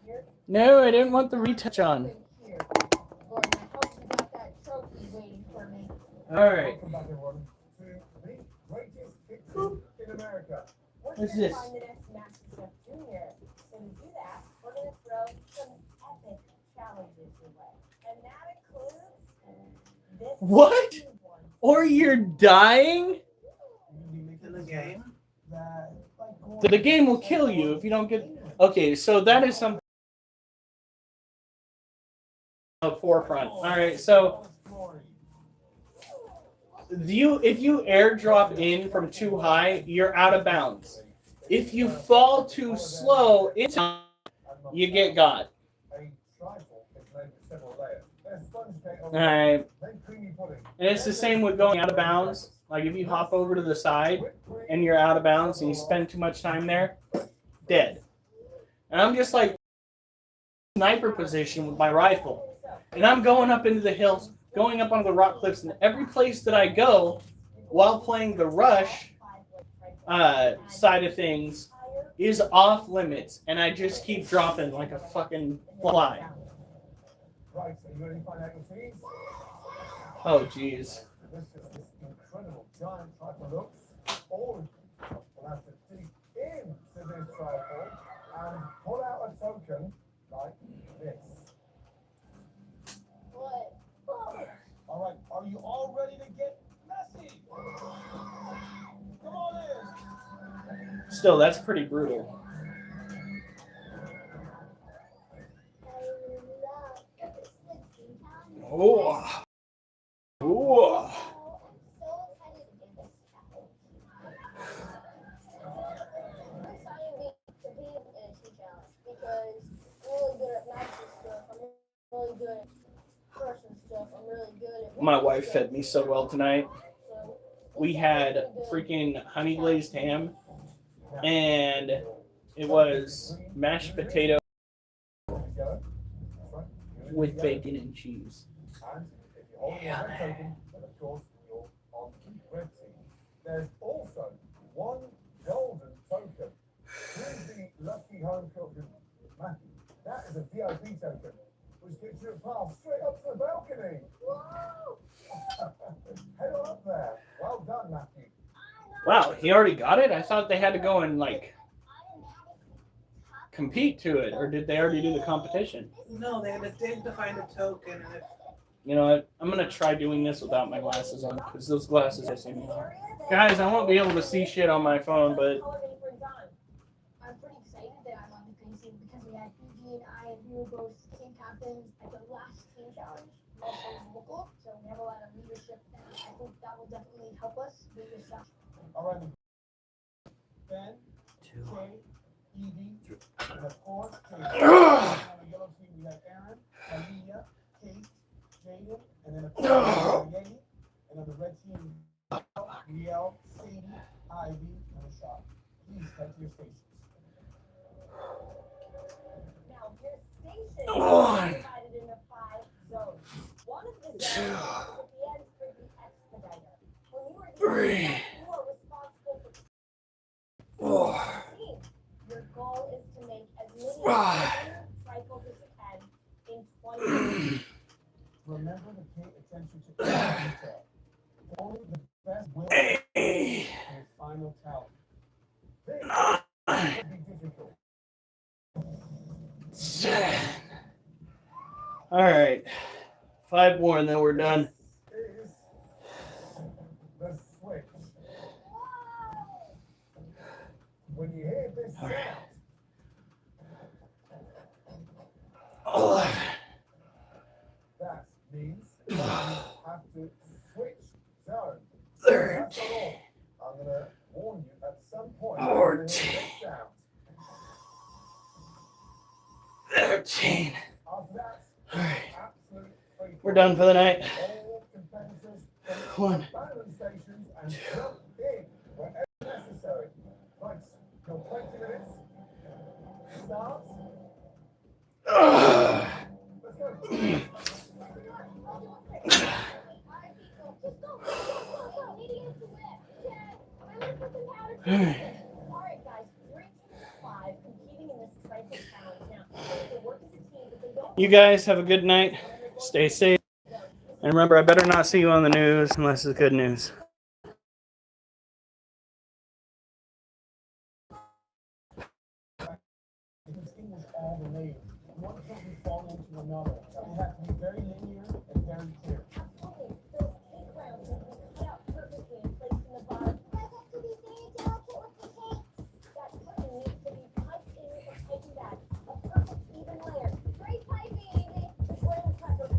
here. No, I didn't want the retouch on. Here. Lord, I hope you got that trophy waiting for me. All right. Welcome back, everyone, to the greatest big cook in America. What's this? Find the next MasterChef Junior. So to do that, we're going to throw some epic challenges your way. And that includes this. What? huge one. Or you're dying? In the game. The game will kill you if you don't get. Okay, so that is something. forefront. All right, so if you airdrop in from too high, you're out of bounds. If you fall too slow, you get got. All right, and it's the same with going out of bounds. Like if you hop over to the side and you're out of bounds and you spend too much time there, dead. And I'm just like sniper position with my rifle, and I'm going up into the hills, going up on the rock cliffs, and every place that I go while playing the rush side of things is off limits, and I just keep dropping like a fucking fly. Right, so you ready to find out your fees? Oh jeez. This is this incredible giant trifle. All will have to dig into this trifle and pull out a token like this. What? All right, are you all ready to get messy? Come on in. Still, that's pretty brutal. Oh. Oh. My wife fed me so well tonight. We had freaking honey glazed ham, and it was mashed potato with bacon and cheese. And if you hold Yeah, that token, then of course you're on the red team. There's also one golden token. Here's the lucky home token, Matthew. That is a VIP token, which gets you a pass straight up to the balcony. Woo! Head on up there. Well done, Matthew. Wow, he already got it? I thought they had to go and like compete to it, or did they already do the competition? No, they had to dig to find a token, and if You know what? I'm gonna try doing this without my glasses on, because those glasses are seeing me. Guys, I won't be able to see shit on my phone, but I'm pretty excited that I'm on the green team because we had BG and I and we were both team captains at the last team challenge. Also vocal, so we have a lot of leadership, and I think that will definitely help us do this stuff. All right. Ben, Jay, Evie, and of course, Jay. On the yellow team, we have Aaron, Aliyah, Kate, Jaden, and then of course, Yeti. And on the red team, Riel, Sadie, Ivy, and Rashad. Please head to your stations. Now, your station is divided into 5 zones. One of the zones is at the end for the expediter. When you are doing that, you are responsible for the team. Your goal is to make as many trifles as you can in 20 minutes. Remember to pay attention to every detail. Only the best will in his final tally. This will be difficult. all right, 5 more and then we're done. Is the switch. When you hear this sound, that means you have to switch zones. That's not all. I'm going to warn you at some point. you're gonna hear this sound. 13. After that, All right, absolute free we're done for the night. all competitors from 1. abandoned stations and jump in wherever necessary. Right, your 20 minutes starts. Let's go. Alright, guys, 3 teams of 5 competing in this trifle challenge. Now, they work as a team, but they don't. You guys have a good night. Stay safe. And remember, I better not see you on the news unless it's good news. Distinguish all the layers. One can't be falling into another. They have to be very linear and very clear. Absolutely. Those cake rounds have been cut out perfectly and placed in the bottom. Guys have to be very delicate with the cake. That cutting needs to be piped in with a piping bag. A perfect even layer. Great piping, Evie. This way we cut the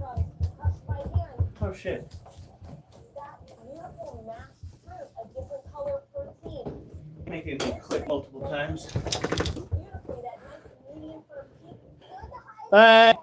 Oh shit. That beautiful mashed fruit, a different color protein. Making me click multiple times. Beautifully, that nice medium for pink. Bye.